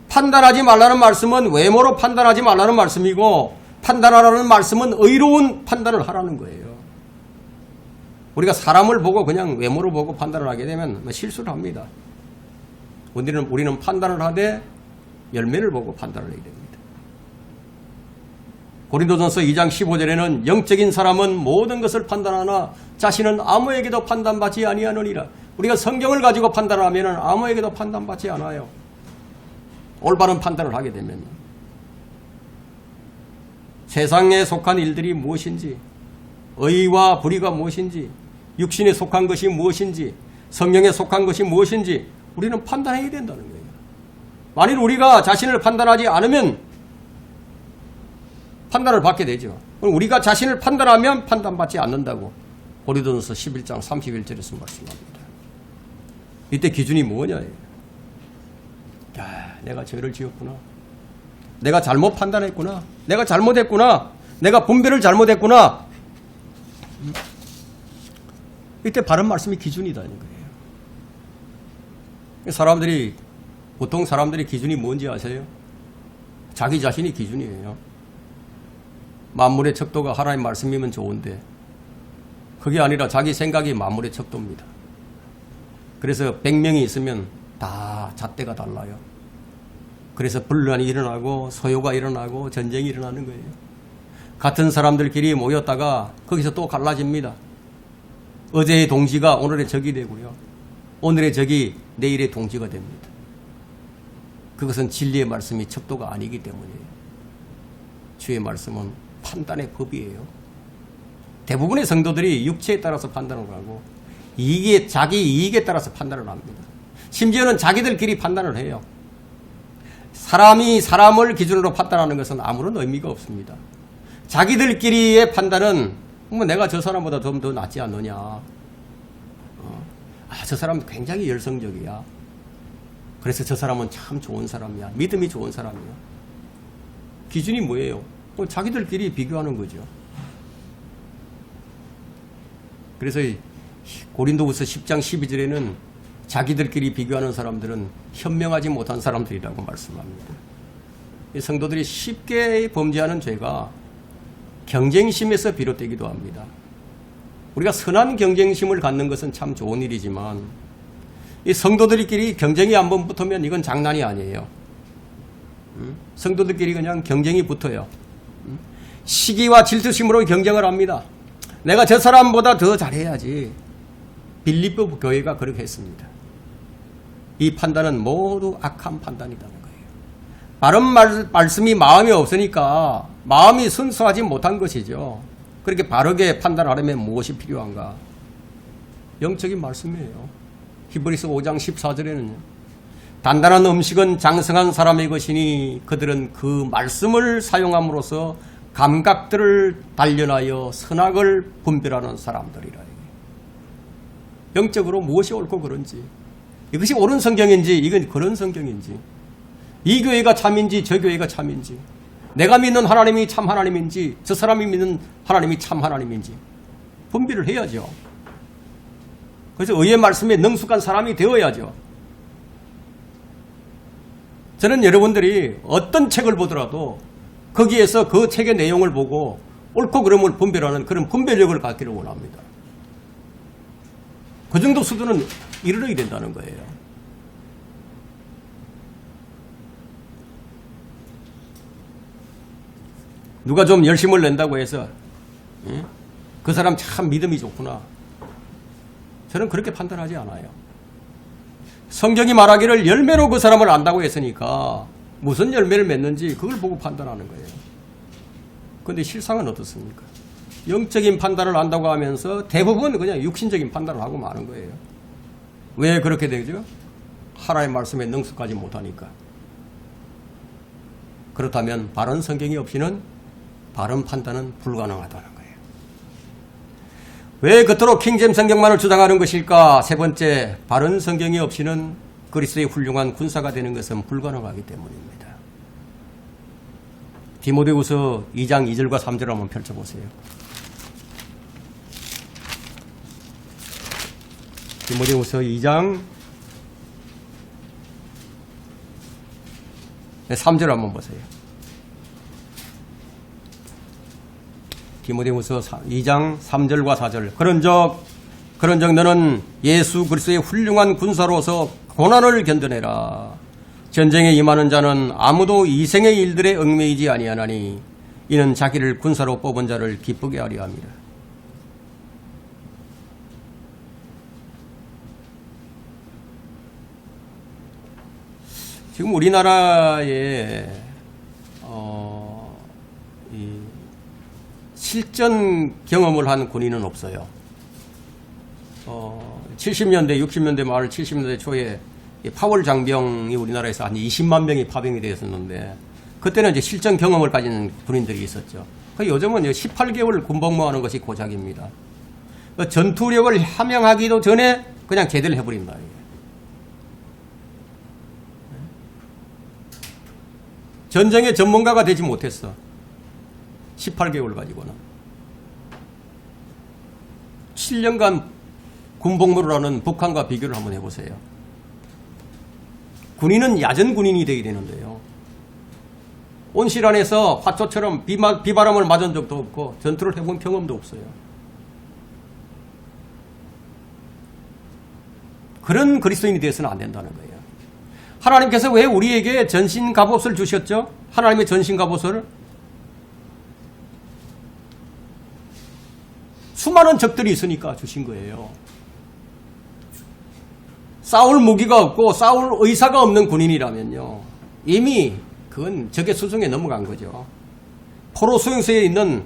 판단하지 말라는 말씀은 외모로 판단하지 말라는 말씀이고 판단하라는 말씀은 의로운 판단을 하라는 거예요. 우리가 사람을 보고 그냥 외모로 보고 판단을 하게 되면 실수를 합니다. 우리는 판단을 하되 열매를 보고 판단을 해야 됩니다. 고린도전서 2장 15절에는 영적인 사람은 모든 것을 판단하나 자신은 아무에게도 판단받지 아니하느니라. 우리가 성경을 가지고 판단하면 아무에게도 판단받지 않아요. 올바른 판단을 하게 되면 세상에 속한 일들이 무엇인지, 의와 불의가 무엇인지, 육신에 속한 것이 무엇인지, 성령에 속한 것이 무엇인지 우리는 판단해야 된다는 거예요. 만일 우리가 자신을 판단하지 않으면 판단을 받게 되죠. 그럼 우리가 자신을 판단하면 판단받지 않는다고 고린도전서 11장 31절에서 말씀합니다. 이때 기준이 뭐냐? 야, 내가 죄를 지었구나. 내가 잘못 판단했구나. 내가 잘못했구나. 내가 분별을 잘못했구나. 이때 바른 말씀이 기준이다는 거예요. 보통 사람들이 기준이 뭔지 아세요? 자기 자신이 기준이에요. 만물의 척도가 하나님 말씀이면 좋은데 그게 아니라 자기 생각이 만물의 척도입니다. 그래서 100명이 있으면 다 잣대가 달라요. 그래서 분란이 일어나고 소요가 일어나고 전쟁이 일어나는 거예요. 같은 사람들끼리 모였다가 거기서 또 갈라집니다. 어제의 동지가 오늘의 적이 되고요. 오늘의 적이 내일의 동지가 됩니다. 그것은 진리의 말씀이 척도가 아니기 때문이에요. 주의 말씀은 판단의 법이에요. 대부분의 성도들이 육체에 따라서 판단을 하고 자기 이익에 따라서 판단을 합니다. 심지어는 자기들끼리 판단을 해요. 사람이 사람을 기준으로 판단하는 것은 아무런 의미가 없습니다. 자기들끼리의 판단은 내가 저 사람보다 좀 더 낫지 않느냐. 저 사람은 굉장히 열성적이야. 그래서 저 사람은 참 좋은 사람이야. 믿음이 좋은 사람이야. 기준이 뭐예요? 자기들끼리 비교하는 거죠. 그래서 고린도후서 10장 12절에는 자기들끼리 비교하는 사람들은 현명하지 못한 사람들이라고 말씀합니다. 성도들이 쉽게 범죄하는 죄가 경쟁심에서 비롯되기도 합니다. 우리가 선한 경쟁심을 갖는 것은 참 좋은 일이지만 이 성도들끼리 경쟁이 한번 붙으면 이건 장난이 아니에요. 성도들끼리 그냥 경쟁이 붙어요. 시기와 질투심으로 경쟁을 합니다. 내가 저 사람보다 더 잘해야지. 빌립보 교회가 그렇게 했습니다. 이 판단은 모두 악한 판단이라는 거예요. 바른 말씀이 마음에 없으니까 마음이 순수하지 못한 것이죠. 그렇게 바르게 판단하려면 무엇이 필요한가? 영적인 말씀이에요. 히브리서 5장 14절에는요. 단단한 음식은 장성한 사람의 것이니 그들은 그 말씀을 사용함으로써 감각들을 단련하여 선악을 분별하는 사람들이라. 영적으로 무엇이 옳고 그른지, 이것이 옳은 성경인지 이건 그런 성경인지, 이 교회가 참인지 저 교회가 참인지, 내가 믿는 하나님이 참 하나님인지 저 사람이 믿는 하나님이 참 하나님인지 분별을 해야죠. 그래서 의의 말씀에 능숙한 사람이 되어야죠. 저는 여러분들이 어떤 책을 보더라도 거기에서 그 책의 내용을 보고 옳고 그름을 분별하는 그런 분별력을 갖기를 원합니다. 그 정도 수준은 이르러야 된다는 거예요. 누가 좀 열심을 낸다고 해서 그 사람 참 믿음이 좋구나. 저는 그렇게 판단하지 않아요. 성경이 말하기를 열매로 그 사람을 안다고 했으니까 무슨 열매를 맺는지 그걸 보고 판단하는 거예요. 그런데 실상은 어떻습니까? 영적인 판단을 안다고 하면서 대부분 그냥 육신적인 판단을 하고 마는 거예요. 왜 그렇게 되죠? 하나님의 말씀에 능숙하지 못하니까. 그렇다면 바른 성경이 없이는 바른 판단은 불가능하다는 거예요. 왜 그토록 킹제임스 성경만을 주장하는 것일까? 세 번째, 바른 성경이 없이는 그리스도의 훌륭한 군사가 되는 것은 불가능하기 때문입니다. 디모데후서 2장 2절과 3절을 한번 펼쳐보세요. 디모데후서 2장 3절 한번 보세요. 디모데후서 2장 3절과 4절. 그런즉 너는 예수 그리스도의 훌륭한 군사로서 고난을 견뎌내라. 전쟁에 임하는 자는 아무도 이생의 일들에 얽매이지 아니하나니 이는 자기를 군사로 뽑은 자를 기쁘게 하려 함이라. 지금 우리나라에 실전 경험을 한 군인은 없어요. 70년대, 60년대 말, 70년대 초에 파월 장병이 우리나라에서 한 20만 명이 파병이 되었었는데 그때는 이제 실전 경험을 가진 군인들이 있었죠. 요즘은 18개월 군복무하는 것이 고작입니다. 전투력을 함양하기도 전에 그냥 제대를 해버린다. 전쟁의 전문가가 되지 못했어. 18개월 가지고는. 7년간 군복무를 하는 북한과 비교를 한번 해보세요. 군인은 야전 군인이 되게 되는데요. 온실 안에서 화초처럼 비바람을 맞은 적도 없고 전투를 해본 경험도 없어요. 그런 그리스도인이 되어서는 안 된다는 거예요. 하나님께서 왜 우리에게 전신 갑옷을 주셨죠? 하나님의 전신 갑옷을 수많은 적들이 있으니까 주신 거예요. 싸울 무기가 없고 싸울 의사가 없는 군인이라면요, 이미 그건 적의 수중에 넘어간 거죠. 포로 수용소에 있는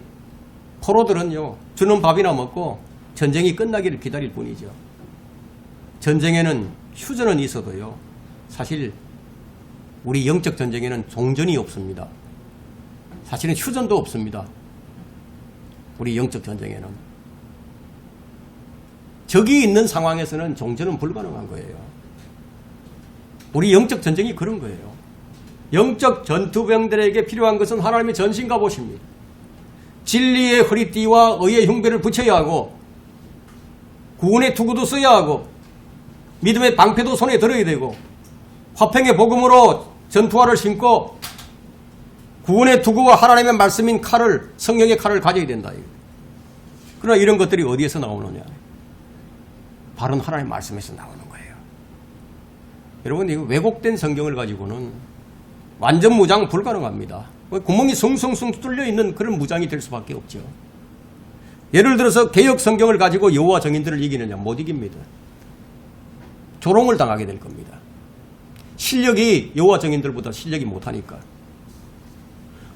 포로들은요, 주는 밥이나 먹고 전쟁이 끝나기를 기다릴 뿐이죠. 전쟁에는 휴전은 있어도요, 사실 우리 영적 전쟁에는 종전이 없습니다. 사실은 휴전도 없습니다. 우리 영적 전쟁에는. 적이 있는 상황에서는 종전은 불가능한 거예요. 우리 영적 전쟁이 그런 거예요. 영적 전투병들에게 필요한 것은 하나님의 전신 갑옷입니다. 진리의 허리띠와 의의 흉배를 붙여야 하고 구원의 투구도 써야 하고 믿음의 방패도 손에 들어야 되고 화평의 복음으로 전투화를 신고 구원의 투구와 하나님의 말씀인 칼을, 성령의 칼을 가져야 된다. 그러나 이런 것들이 어디에서 나오느냐? 바로 하나님의 말씀에서 나오는 거예요. 여러분, 이거 왜곡된 성경을 가지고는 완전 무장 불가능합니다. 구멍이 숭숭숭 뚫려 있는 그런 무장이 될 수밖에 없죠. 예를 들어서 개혁 성경을 가지고 여호와 정인들을 이기느냐? 못 이깁니다. 조롱을 당하게 될 겁니다. 실력이 여호와 정인들보다 실력이 못하니까.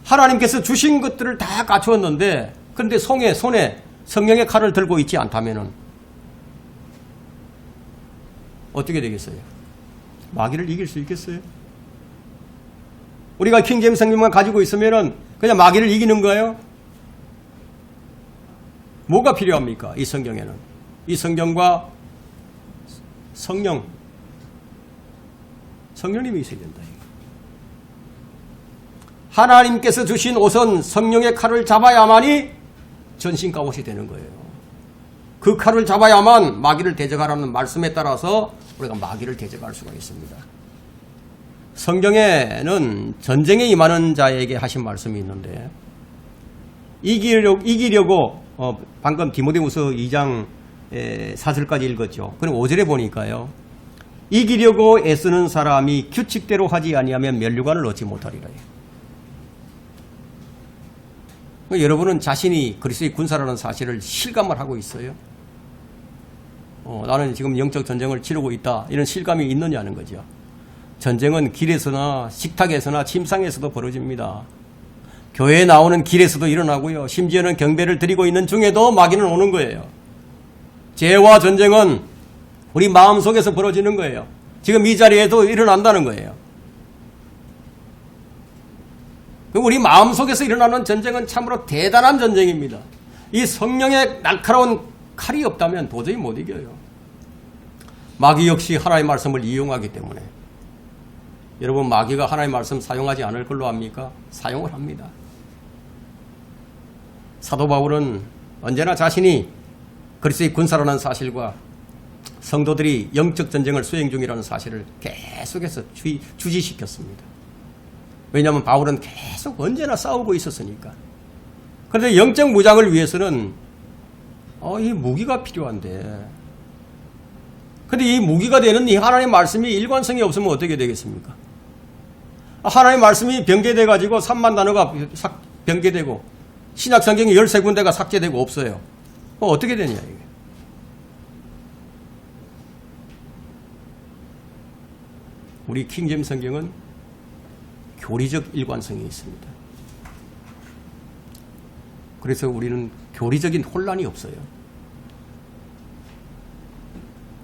하나님께서 주신 것들을 다 갖추었는데 그런데 손에 성령의 칼을 들고 있지 않다면 어떻게 되겠어요? 마귀를 이길 수 있겠어요? 우리가 킹제임스 성경만 가지고 있으면 그냥 마귀를 이기는 거예요? 뭐가 필요합니까? 이 성경에는. 이 성경과 성령님이 있어야 된다. 하나님께서 주신 옷은 성령의 칼을 잡아야만이 전신 갑옷이 되는 거예요. 그 칼을 잡아야만 마귀를 대적하라는 말씀에 따라서 우리가 마귀를 대적할 수가 있습니다. 성경에는 전쟁에 임하는 자에게 하신 말씀이 있는데 이기려고 방금 디모데후서 2장 4절까지 읽었죠. 그럼 5절에 보니까요. 이기려고 애쓰는 사람이 규칙대로 하지 아니하면 면류관을 얻지 못하리라. 여러분은 자신이 그리스도의 군사라는 사실을 실감을 하고 있어요. 나는 지금 영적 전쟁을 치르고 있다. 이런 실감이 있느냐는 거죠. 전쟁은 길에서나 식탁에서나 침상에서도 벌어집니다. 교회에 나오는 길에서도 일어나고요. 심지어는 경배를 드리고 있는 중에도 마귀는 오는 거예요. 죄와 전쟁은 우리 마음속에서 벌어지는 거예요. 지금 이 자리에도 일어난다는 거예요. 우리 마음속에서 일어나는 전쟁은 참으로 대단한 전쟁입니다. 이 성령의 날카로운 칼이 없다면 도저히 못 이겨요. 마귀 역시 하나님의 말씀을 이용하기 때문에 여러분, 마귀가 하나님의 말씀 사용하지 않을 걸로 합니까? 사용을 합니다. 사도 바울은 언제나 자신이 그리스도의 군사라는 사실과 성도들이 영적 전쟁을 수행 중이라는 사실을 계속해서 주지시켰습니다. 왜냐하면 바울은 계속 언제나 싸우고 있었으니까. 그런데 영적 무장을 위해서는 이 무기가 필요한데, 근데 이 무기가 되는 이 하나님의 말씀이 일관성이 없으면 어떻게 되겠습니까? 하나님의 말씀이 변개돼 가지고 3만 단어가 변개되고 신약 성경이 13군데가 삭제되고 없어요. 어떻게 되냐 이게. 우리 킹제임스 성경은 교리적 일관성이 있습니다. 그래서 우리는 교리적인 혼란이 없어요.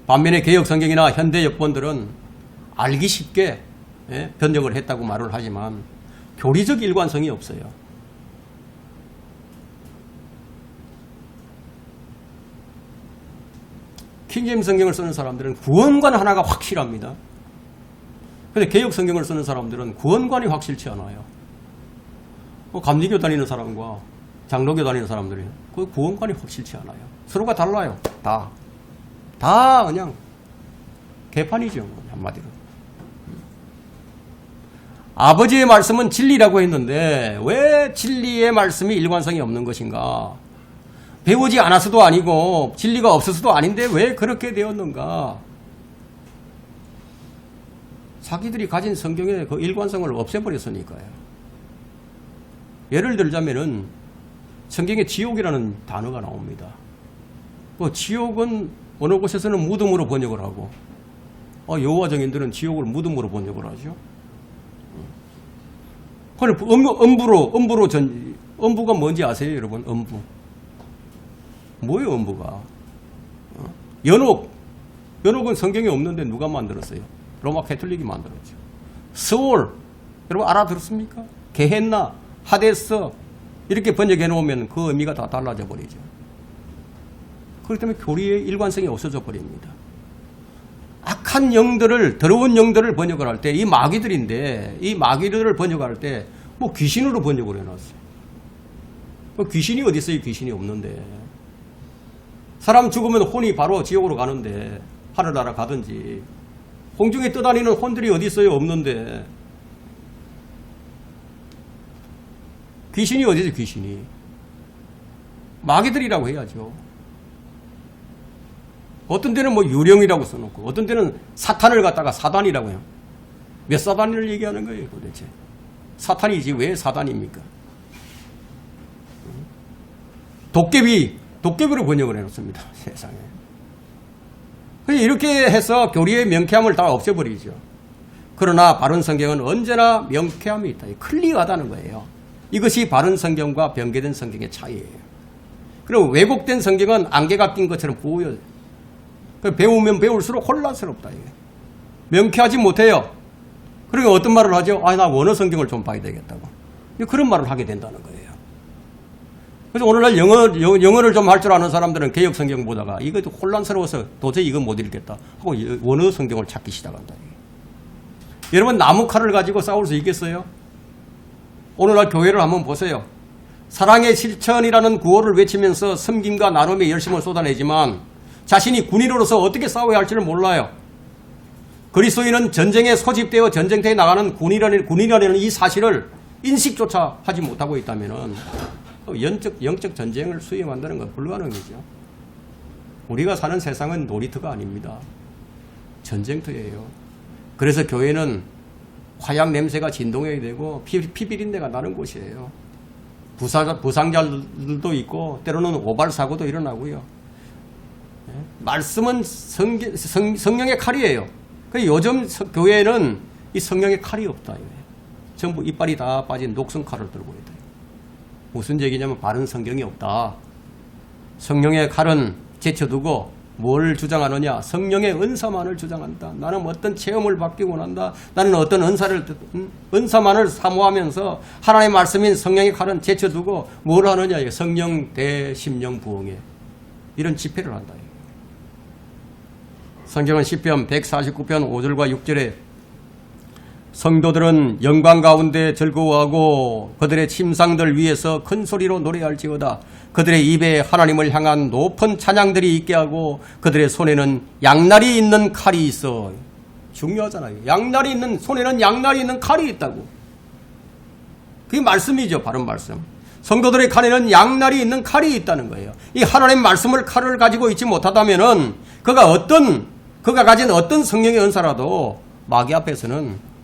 반면에 개혁 성경이나 현대 역본들은 알기 쉽게 번역을 했다고 말을 하지만 교리적 일관성이 없어요. 킹제임스 성경을 쓰는 사람들은 구원관 하나가 확실합니다. 그런데 개혁 성경을 쓰는 사람들은 구원관이 확실치 않아요. 감리교 다니는 사람과 장로교 다니는 사람들이 그 구원관이 확실치 않아요. 서로가 달라요. 다 그냥 개판이죠. 한마디로. 아버지의 말씀은 진리라고 했는데 왜 진리의 말씀이 일관성이 없는 것인가? 배우지 않아서도 아니고 진리가 없어서도 아닌데 왜 그렇게 되었는가? 자기들이 가진 성경의 그 일관성을 없애버렸으니까요. 예를 들자면은 성경에 지옥이라는 단어가 나옵니다. 지옥은 어느 곳에서는 무덤으로 번역을 하고 여호와 정인들은 지옥을 무덤으로 번역을 하죠. 엄부가 뭔지 아세요, 여러분? 엄부. 뭐예요, 엄부가? 연옥은 성경에 없는데 누가 만들었어요? 로마 캐톨릭이 만들었죠. 스올, 여러분 알아들었습니까? 게헨나, 하데스 이렇게 번역해 놓으면 그 의미가 다 달라져 버리죠. 그렇기 때문에 교리의 일관성이 없어져 버립니다. 악한 영들을, 더러운 영들을 번역을 할 때, 이 마귀들인데, 이 마귀들을 번역할 때, 뭐 귀신으로 번역을 해놨어요. 귀신이 어디 있어요? 귀신이 없는데. 사람 죽으면 혼이 바로 지옥으로 가는데, 하늘나라 가든지. 공중에 떠다니는 혼들이 어디 있어요? 없는데. 귀신이 어디 있어요? 귀신이. 마귀들이라고 해야죠. 어떤 데는 뭐 유령이라고 써놓고, 어떤 데는 사탄을 갖다가 사단이라고 해요. 몇 사단을 얘기하는 거예요, 도대체? 사탄이지 왜 사단입니까? 도깨비로 번역을 해놓습니다. 세상에. 이렇게 해서 교리의 명쾌함을 다 없애버리죠. 그러나 바른 성경은 언제나 명쾌함이 있다. 클리어하다는 거예요. 이것이 바른 성경과 변개된 성경의 차이예요. 그리고 왜곡된 성경은 안개가 낀 것처럼 보여요. 배우면 배울수록 혼란스럽다. 이게. 명쾌하지 못해요. 그러니까 어떤 말을 하죠? 나 원어 성경을 좀 봐야 되겠다고. 그런 말을 하게 된다는 거예요. 그래서 오늘날 영어를 좀 할 줄 아는 사람들은 개혁 성경 보다가 이거 혼란스러워서 도저히 이거 못 읽겠다 하고 원어 성경을 찾기 시작한다. 여러분 나무 칼을 가지고 싸울 수 있겠어요? 오늘날 교회를 한번 보세요. 사랑의 실천이라는 구호를 외치면서 섬김과 나눔에 열심을 쏟아내지만 자신이 군인으로서 어떻게 싸워야 할지를 몰라요. 그리스도인은 전쟁에 소집되어 전쟁터에 나가는 군인이라는 이 사실을 인식조차 하지 못하고 있다면 영적 전쟁을 수행한다는 건 불가능이죠. 우리가 사는 세상은 놀이터가 아닙니다. 전쟁터예요. 그래서 교회는 화약 냄새가 진동해야 되고 피비린내가 나는 곳이에요. 부상자들도 있고 때로는 오발사고도 일어나고요. 말씀은 성령의 칼이에요. 요즘 교회는 이 성령의 칼이 없다. 전부 이빨이 다 빠진 녹슨 칼을 들고 있다. 무슨 얘기냐면 바른 성경이 없다. 성령의 칼은 제쳐두고 뭘 주장하느냐? 성령의 은사만을 주장한다. 나는 어떤 체험을 받기 원한다. 나는 어떤 은사만을 사모하면서 하나님의 말씀인 성령의 칼은 제쳐두고 뭘 하느냐? 성령 대심령 부흥회 이런 집회를 한다. 성경은 시편 149편 5절과 6절에 성도들은 영광 가운데 즐거워하고 그들의 침상들 위에서 큰 소리로 노래할지어다. 그들의 입에 하나님을 향한 높은 찬양들이 있게 하고 그들의 손에는 양날이 있는 칼이 있어. 중요하잖아요. 양날이 있는 손에는 양날이 있는 칼이 있다고. 그게 말씀이죠. 바른 말씀. 성도들의 칼에는 양날이 있는 칼이 있다는 거예요. 이 하나님 말씀을 칼을 가지고 있지 못하다면은 그가 가진 어떤 성령의 은사라도 마귀 앞에서는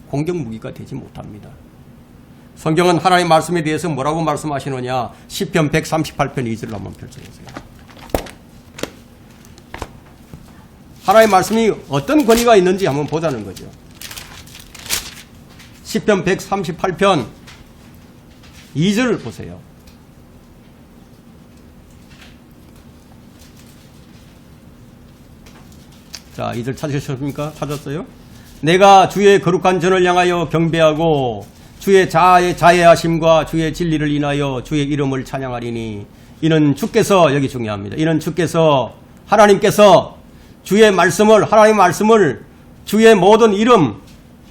공격 무기가 되지 못합니다. 성경은 하나님의 말씀에 대해서 뭐라고 말씀하시느냐? 시편 138편 2절을 한번 펼쳐보세요. 하나님의 말씀이 어떤 권위가 있는지 한번 보자는 거죠. 시편 138편 2절을 보세요. 자, 2절 찾으셨습니까? 찾았어요? 내가 주의 거룩한 전을 향하여 경배하고 주의 자애하심과 주의 진리를 인하여 주의 이름을 찬양하리니 이는 주께서, 여기 중요합니다. 이는 주께서 하나님께서 주의 말씀을, 하나님의 말씀을 주의 모든 이름,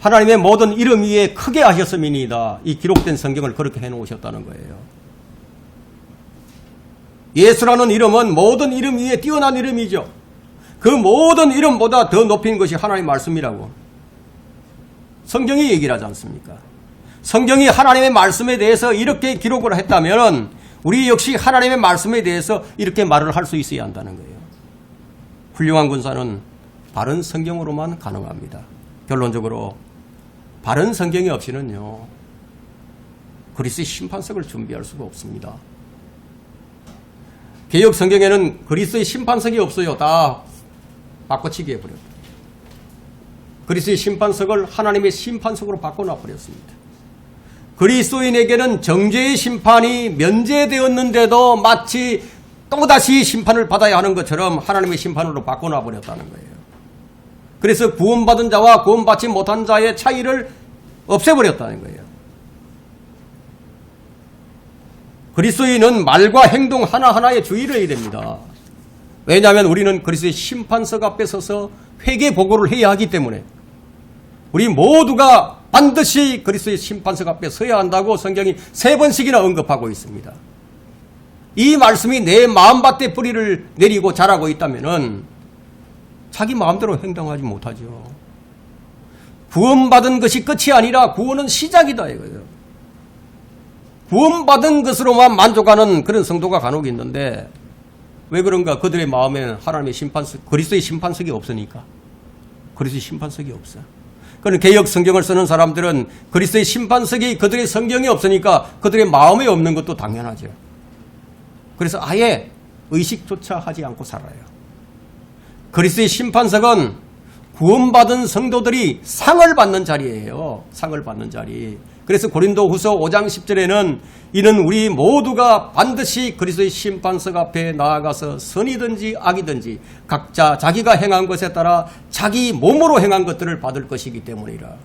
하나님의 모든 이름 위에 크게 하셨음이니이다. 이 기록된 성경을 그렇게 해놓으셨다는 거예요. 예수라는 이름은 모든 이름 위에 뛰어난 이름이죠. 그 모든 이름보다 더 높인 것이 하나님의 말씀이라고 성경이 얘기를 하지 않습니까? 성경이 하나님의 말씀에 대해서 이렇게 기록을 했다면 우리 역시 하나님의 말씀에 대해서 이렇게 말을 할 수 있어야 한다는 거예요. 훌륭한 군사는 바른 성경으로만 가능합니다. 결론적으로 바른 성경이 없이는요, 그리스도의 심판석을 준비할 수가 없습니다. 개혁 성경에는 그리스도의 심판석이 없어요. 다 바꿔치기 해버렸다. 그리스도의 심판석을 하나님의 심판석으로 바꿔놔버렸습니다. 그리스도인에게는 정죄의 심판이 면제되었는데도 마치 또다시 심판을 받아야 하는 것처럼 하나님의 심판으로 바꿔놔버렸다는 거예요. 그래서 구원받은 자와 구원받지 못한 자의 차이를 없애버렸다는 거예요. 그리스도인은 말과 행동 하나하나에 주의를 해야 됩니다. 왜냐하면 우리는 그리스도의 심판석 앞에 서서 회개 보고를 해야 하기 때문에 우리 모두가 반드시 그리스도의 심판석 앞에 서야 한다고 성경이 3번씩이나 언급하고 있습니다. 이 말씀이 내 마음밭에 뿌리를 내리고 자라고 있다면 자기 마음대로 행동하지 못하죠. 구원받은 것이 끝이 아니라 구원은 시작이다 이거예요. 구원받은 것으로만 만족하는 그런 성도가 간혹 있는데 왜 그런가? 그들의 마음에는 하나님의 심판석, 그리스도의 심판석이 없으니까. 그리스도의 심판석이 없어. 그런 개역 성경을 쓰는 사람들은 그리스도의 심판석이 그들의 성경이 없으니까 그들의 마음에 없는 것도 당연하죠. 그래서 아예 의식조차 하지 않고 살아요. 그리스도의 심판석은 구원받은 성도들이 상을 받는 자리예요. 상을 받는 자리. 그래서 고린도후서 5장 10절에는 이는 우리 모두가 반드시 그리스도의 심판석 앞에 나아가서 선이든지 악이든지 각자 자기가 행한 것에 따라 자기 몸으로 행한 것들을 받을 것이기 때문이라.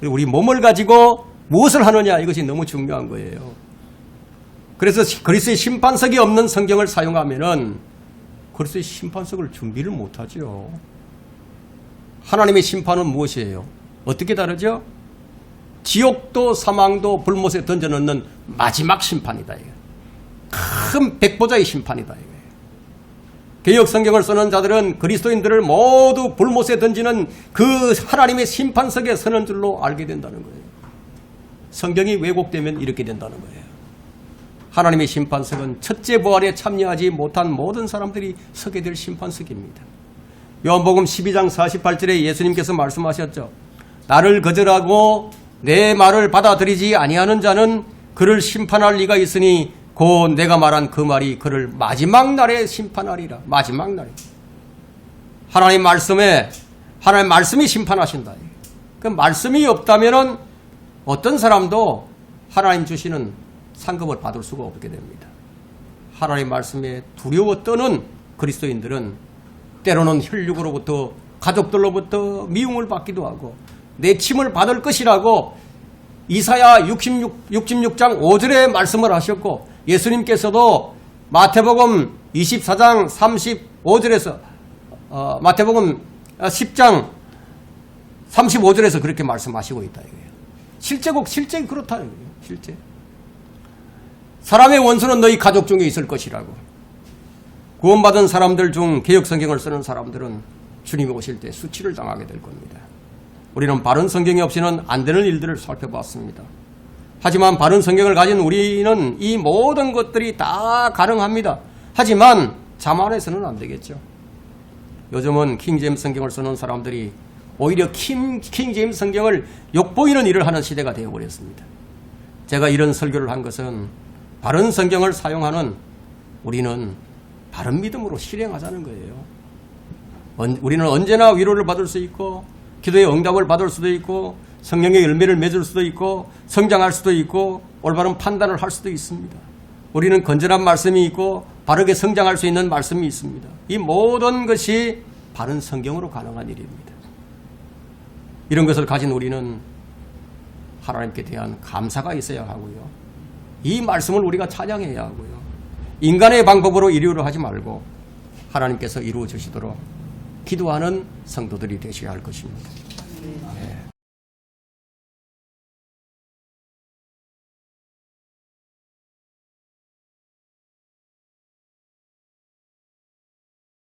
우리 몸을 가지고 무엇을 하느냐 이것이 너무 중요한 거예요. 그래서 그리스도의 심판석이 없는 성경을 사용하면은 그리스도의 심판석을 준비를 못하죠. 하나님의 심판은 무엇이에요? 어떻게 다르죠? 지옥도 사망도 불못에 던져넣는 마지막 심판이다. 큰 백보자의 심판이다. 개역 성경을 쓰는 자들은 그리스도인들을 모두 불못에 던지는 그 하나님의 심판석에 서는 줄로 알게 된다는 거예요. 성경이 왜곡되면 이렇게 된다는 거예요. 하나님의 심판석은 첫째 부활에 참여하지 못한 모든 사람들이 서게 될 심판석입니다. 요한복음 12장 48절에 예수님께서 말씀하셨죠. 나를 거절하고 내 말을 받아들이지 아니하는 자는 그를 심판할 리가 있으니 곧 내가 말한 그 말이 그를 마지막 날에 심판하리라. 마지막 날에. 하나님 말씀이 심판하신다. 그 말씀이 없다면은 어떤 사람도 하나님 주시는 상급을 받을 수가 없게 됩니다. 하나님 말씀에 두려워 떠는 그리스도인들은 때로는 혈육으로부터 가족들로부터 미움을 받기도 하고 내침을 받을 것이라고 이사야 66장 5절에 말씀을 하셨고 예수님께서도 마태복음 24장 35절에서 마태복음 10장 35절에서 그렇게 말씀하시고 있다. 실제 그렇다. 실제. 사람의 원수는 너희 가족 중에 있을 것이라고. 구원받은 사람들 중 개역성경을 쓰는 사람들은 주님이 오실 때 수치를 당하게 될 겁니다. 우리는 바른 성경이 없이는 안 되는 일들을 살펴봤습니다. 하지만 바른 성경을 가진 우리는 이 모든 것들이 다 가능합니다. 하지만 자만해서는 안 되겠죠. 요즘은 킹제임스 성경을 쓰는 사람들이 오히려 킹제임스 성경을 욕보이는 일을 하는 시대가 되어버렸습니다. 제가 이런 설교를 한 것은 바른 성경을 사용하는 우리는 바른 믿음으로 실행하자는 거예요. 우리는 언제나 위로를 받을 수 있고 기도의 응답을 받을 수도 있고 성령의 열매를 맺을 수도 있고 성장할 수도 있고 올바른 판단을 할 수도 있습니다. 우리는 건전한 말씀이 있고 바르게 성장할 수 있는 말씀이 있습니다. 이 모든 것이 바른 성경으로 가능한 일입니다. 이런 것을 가진 우리는 하나님께 대한 감사가 있어야 하고요. 이 말씀을 우리가 찬양해야 하고요. 인간의 방법으로 이루려 하지 말고 하나님께서 이루어 주시도록 기도하는 성도들이 되셔야 할 것입니다. 네.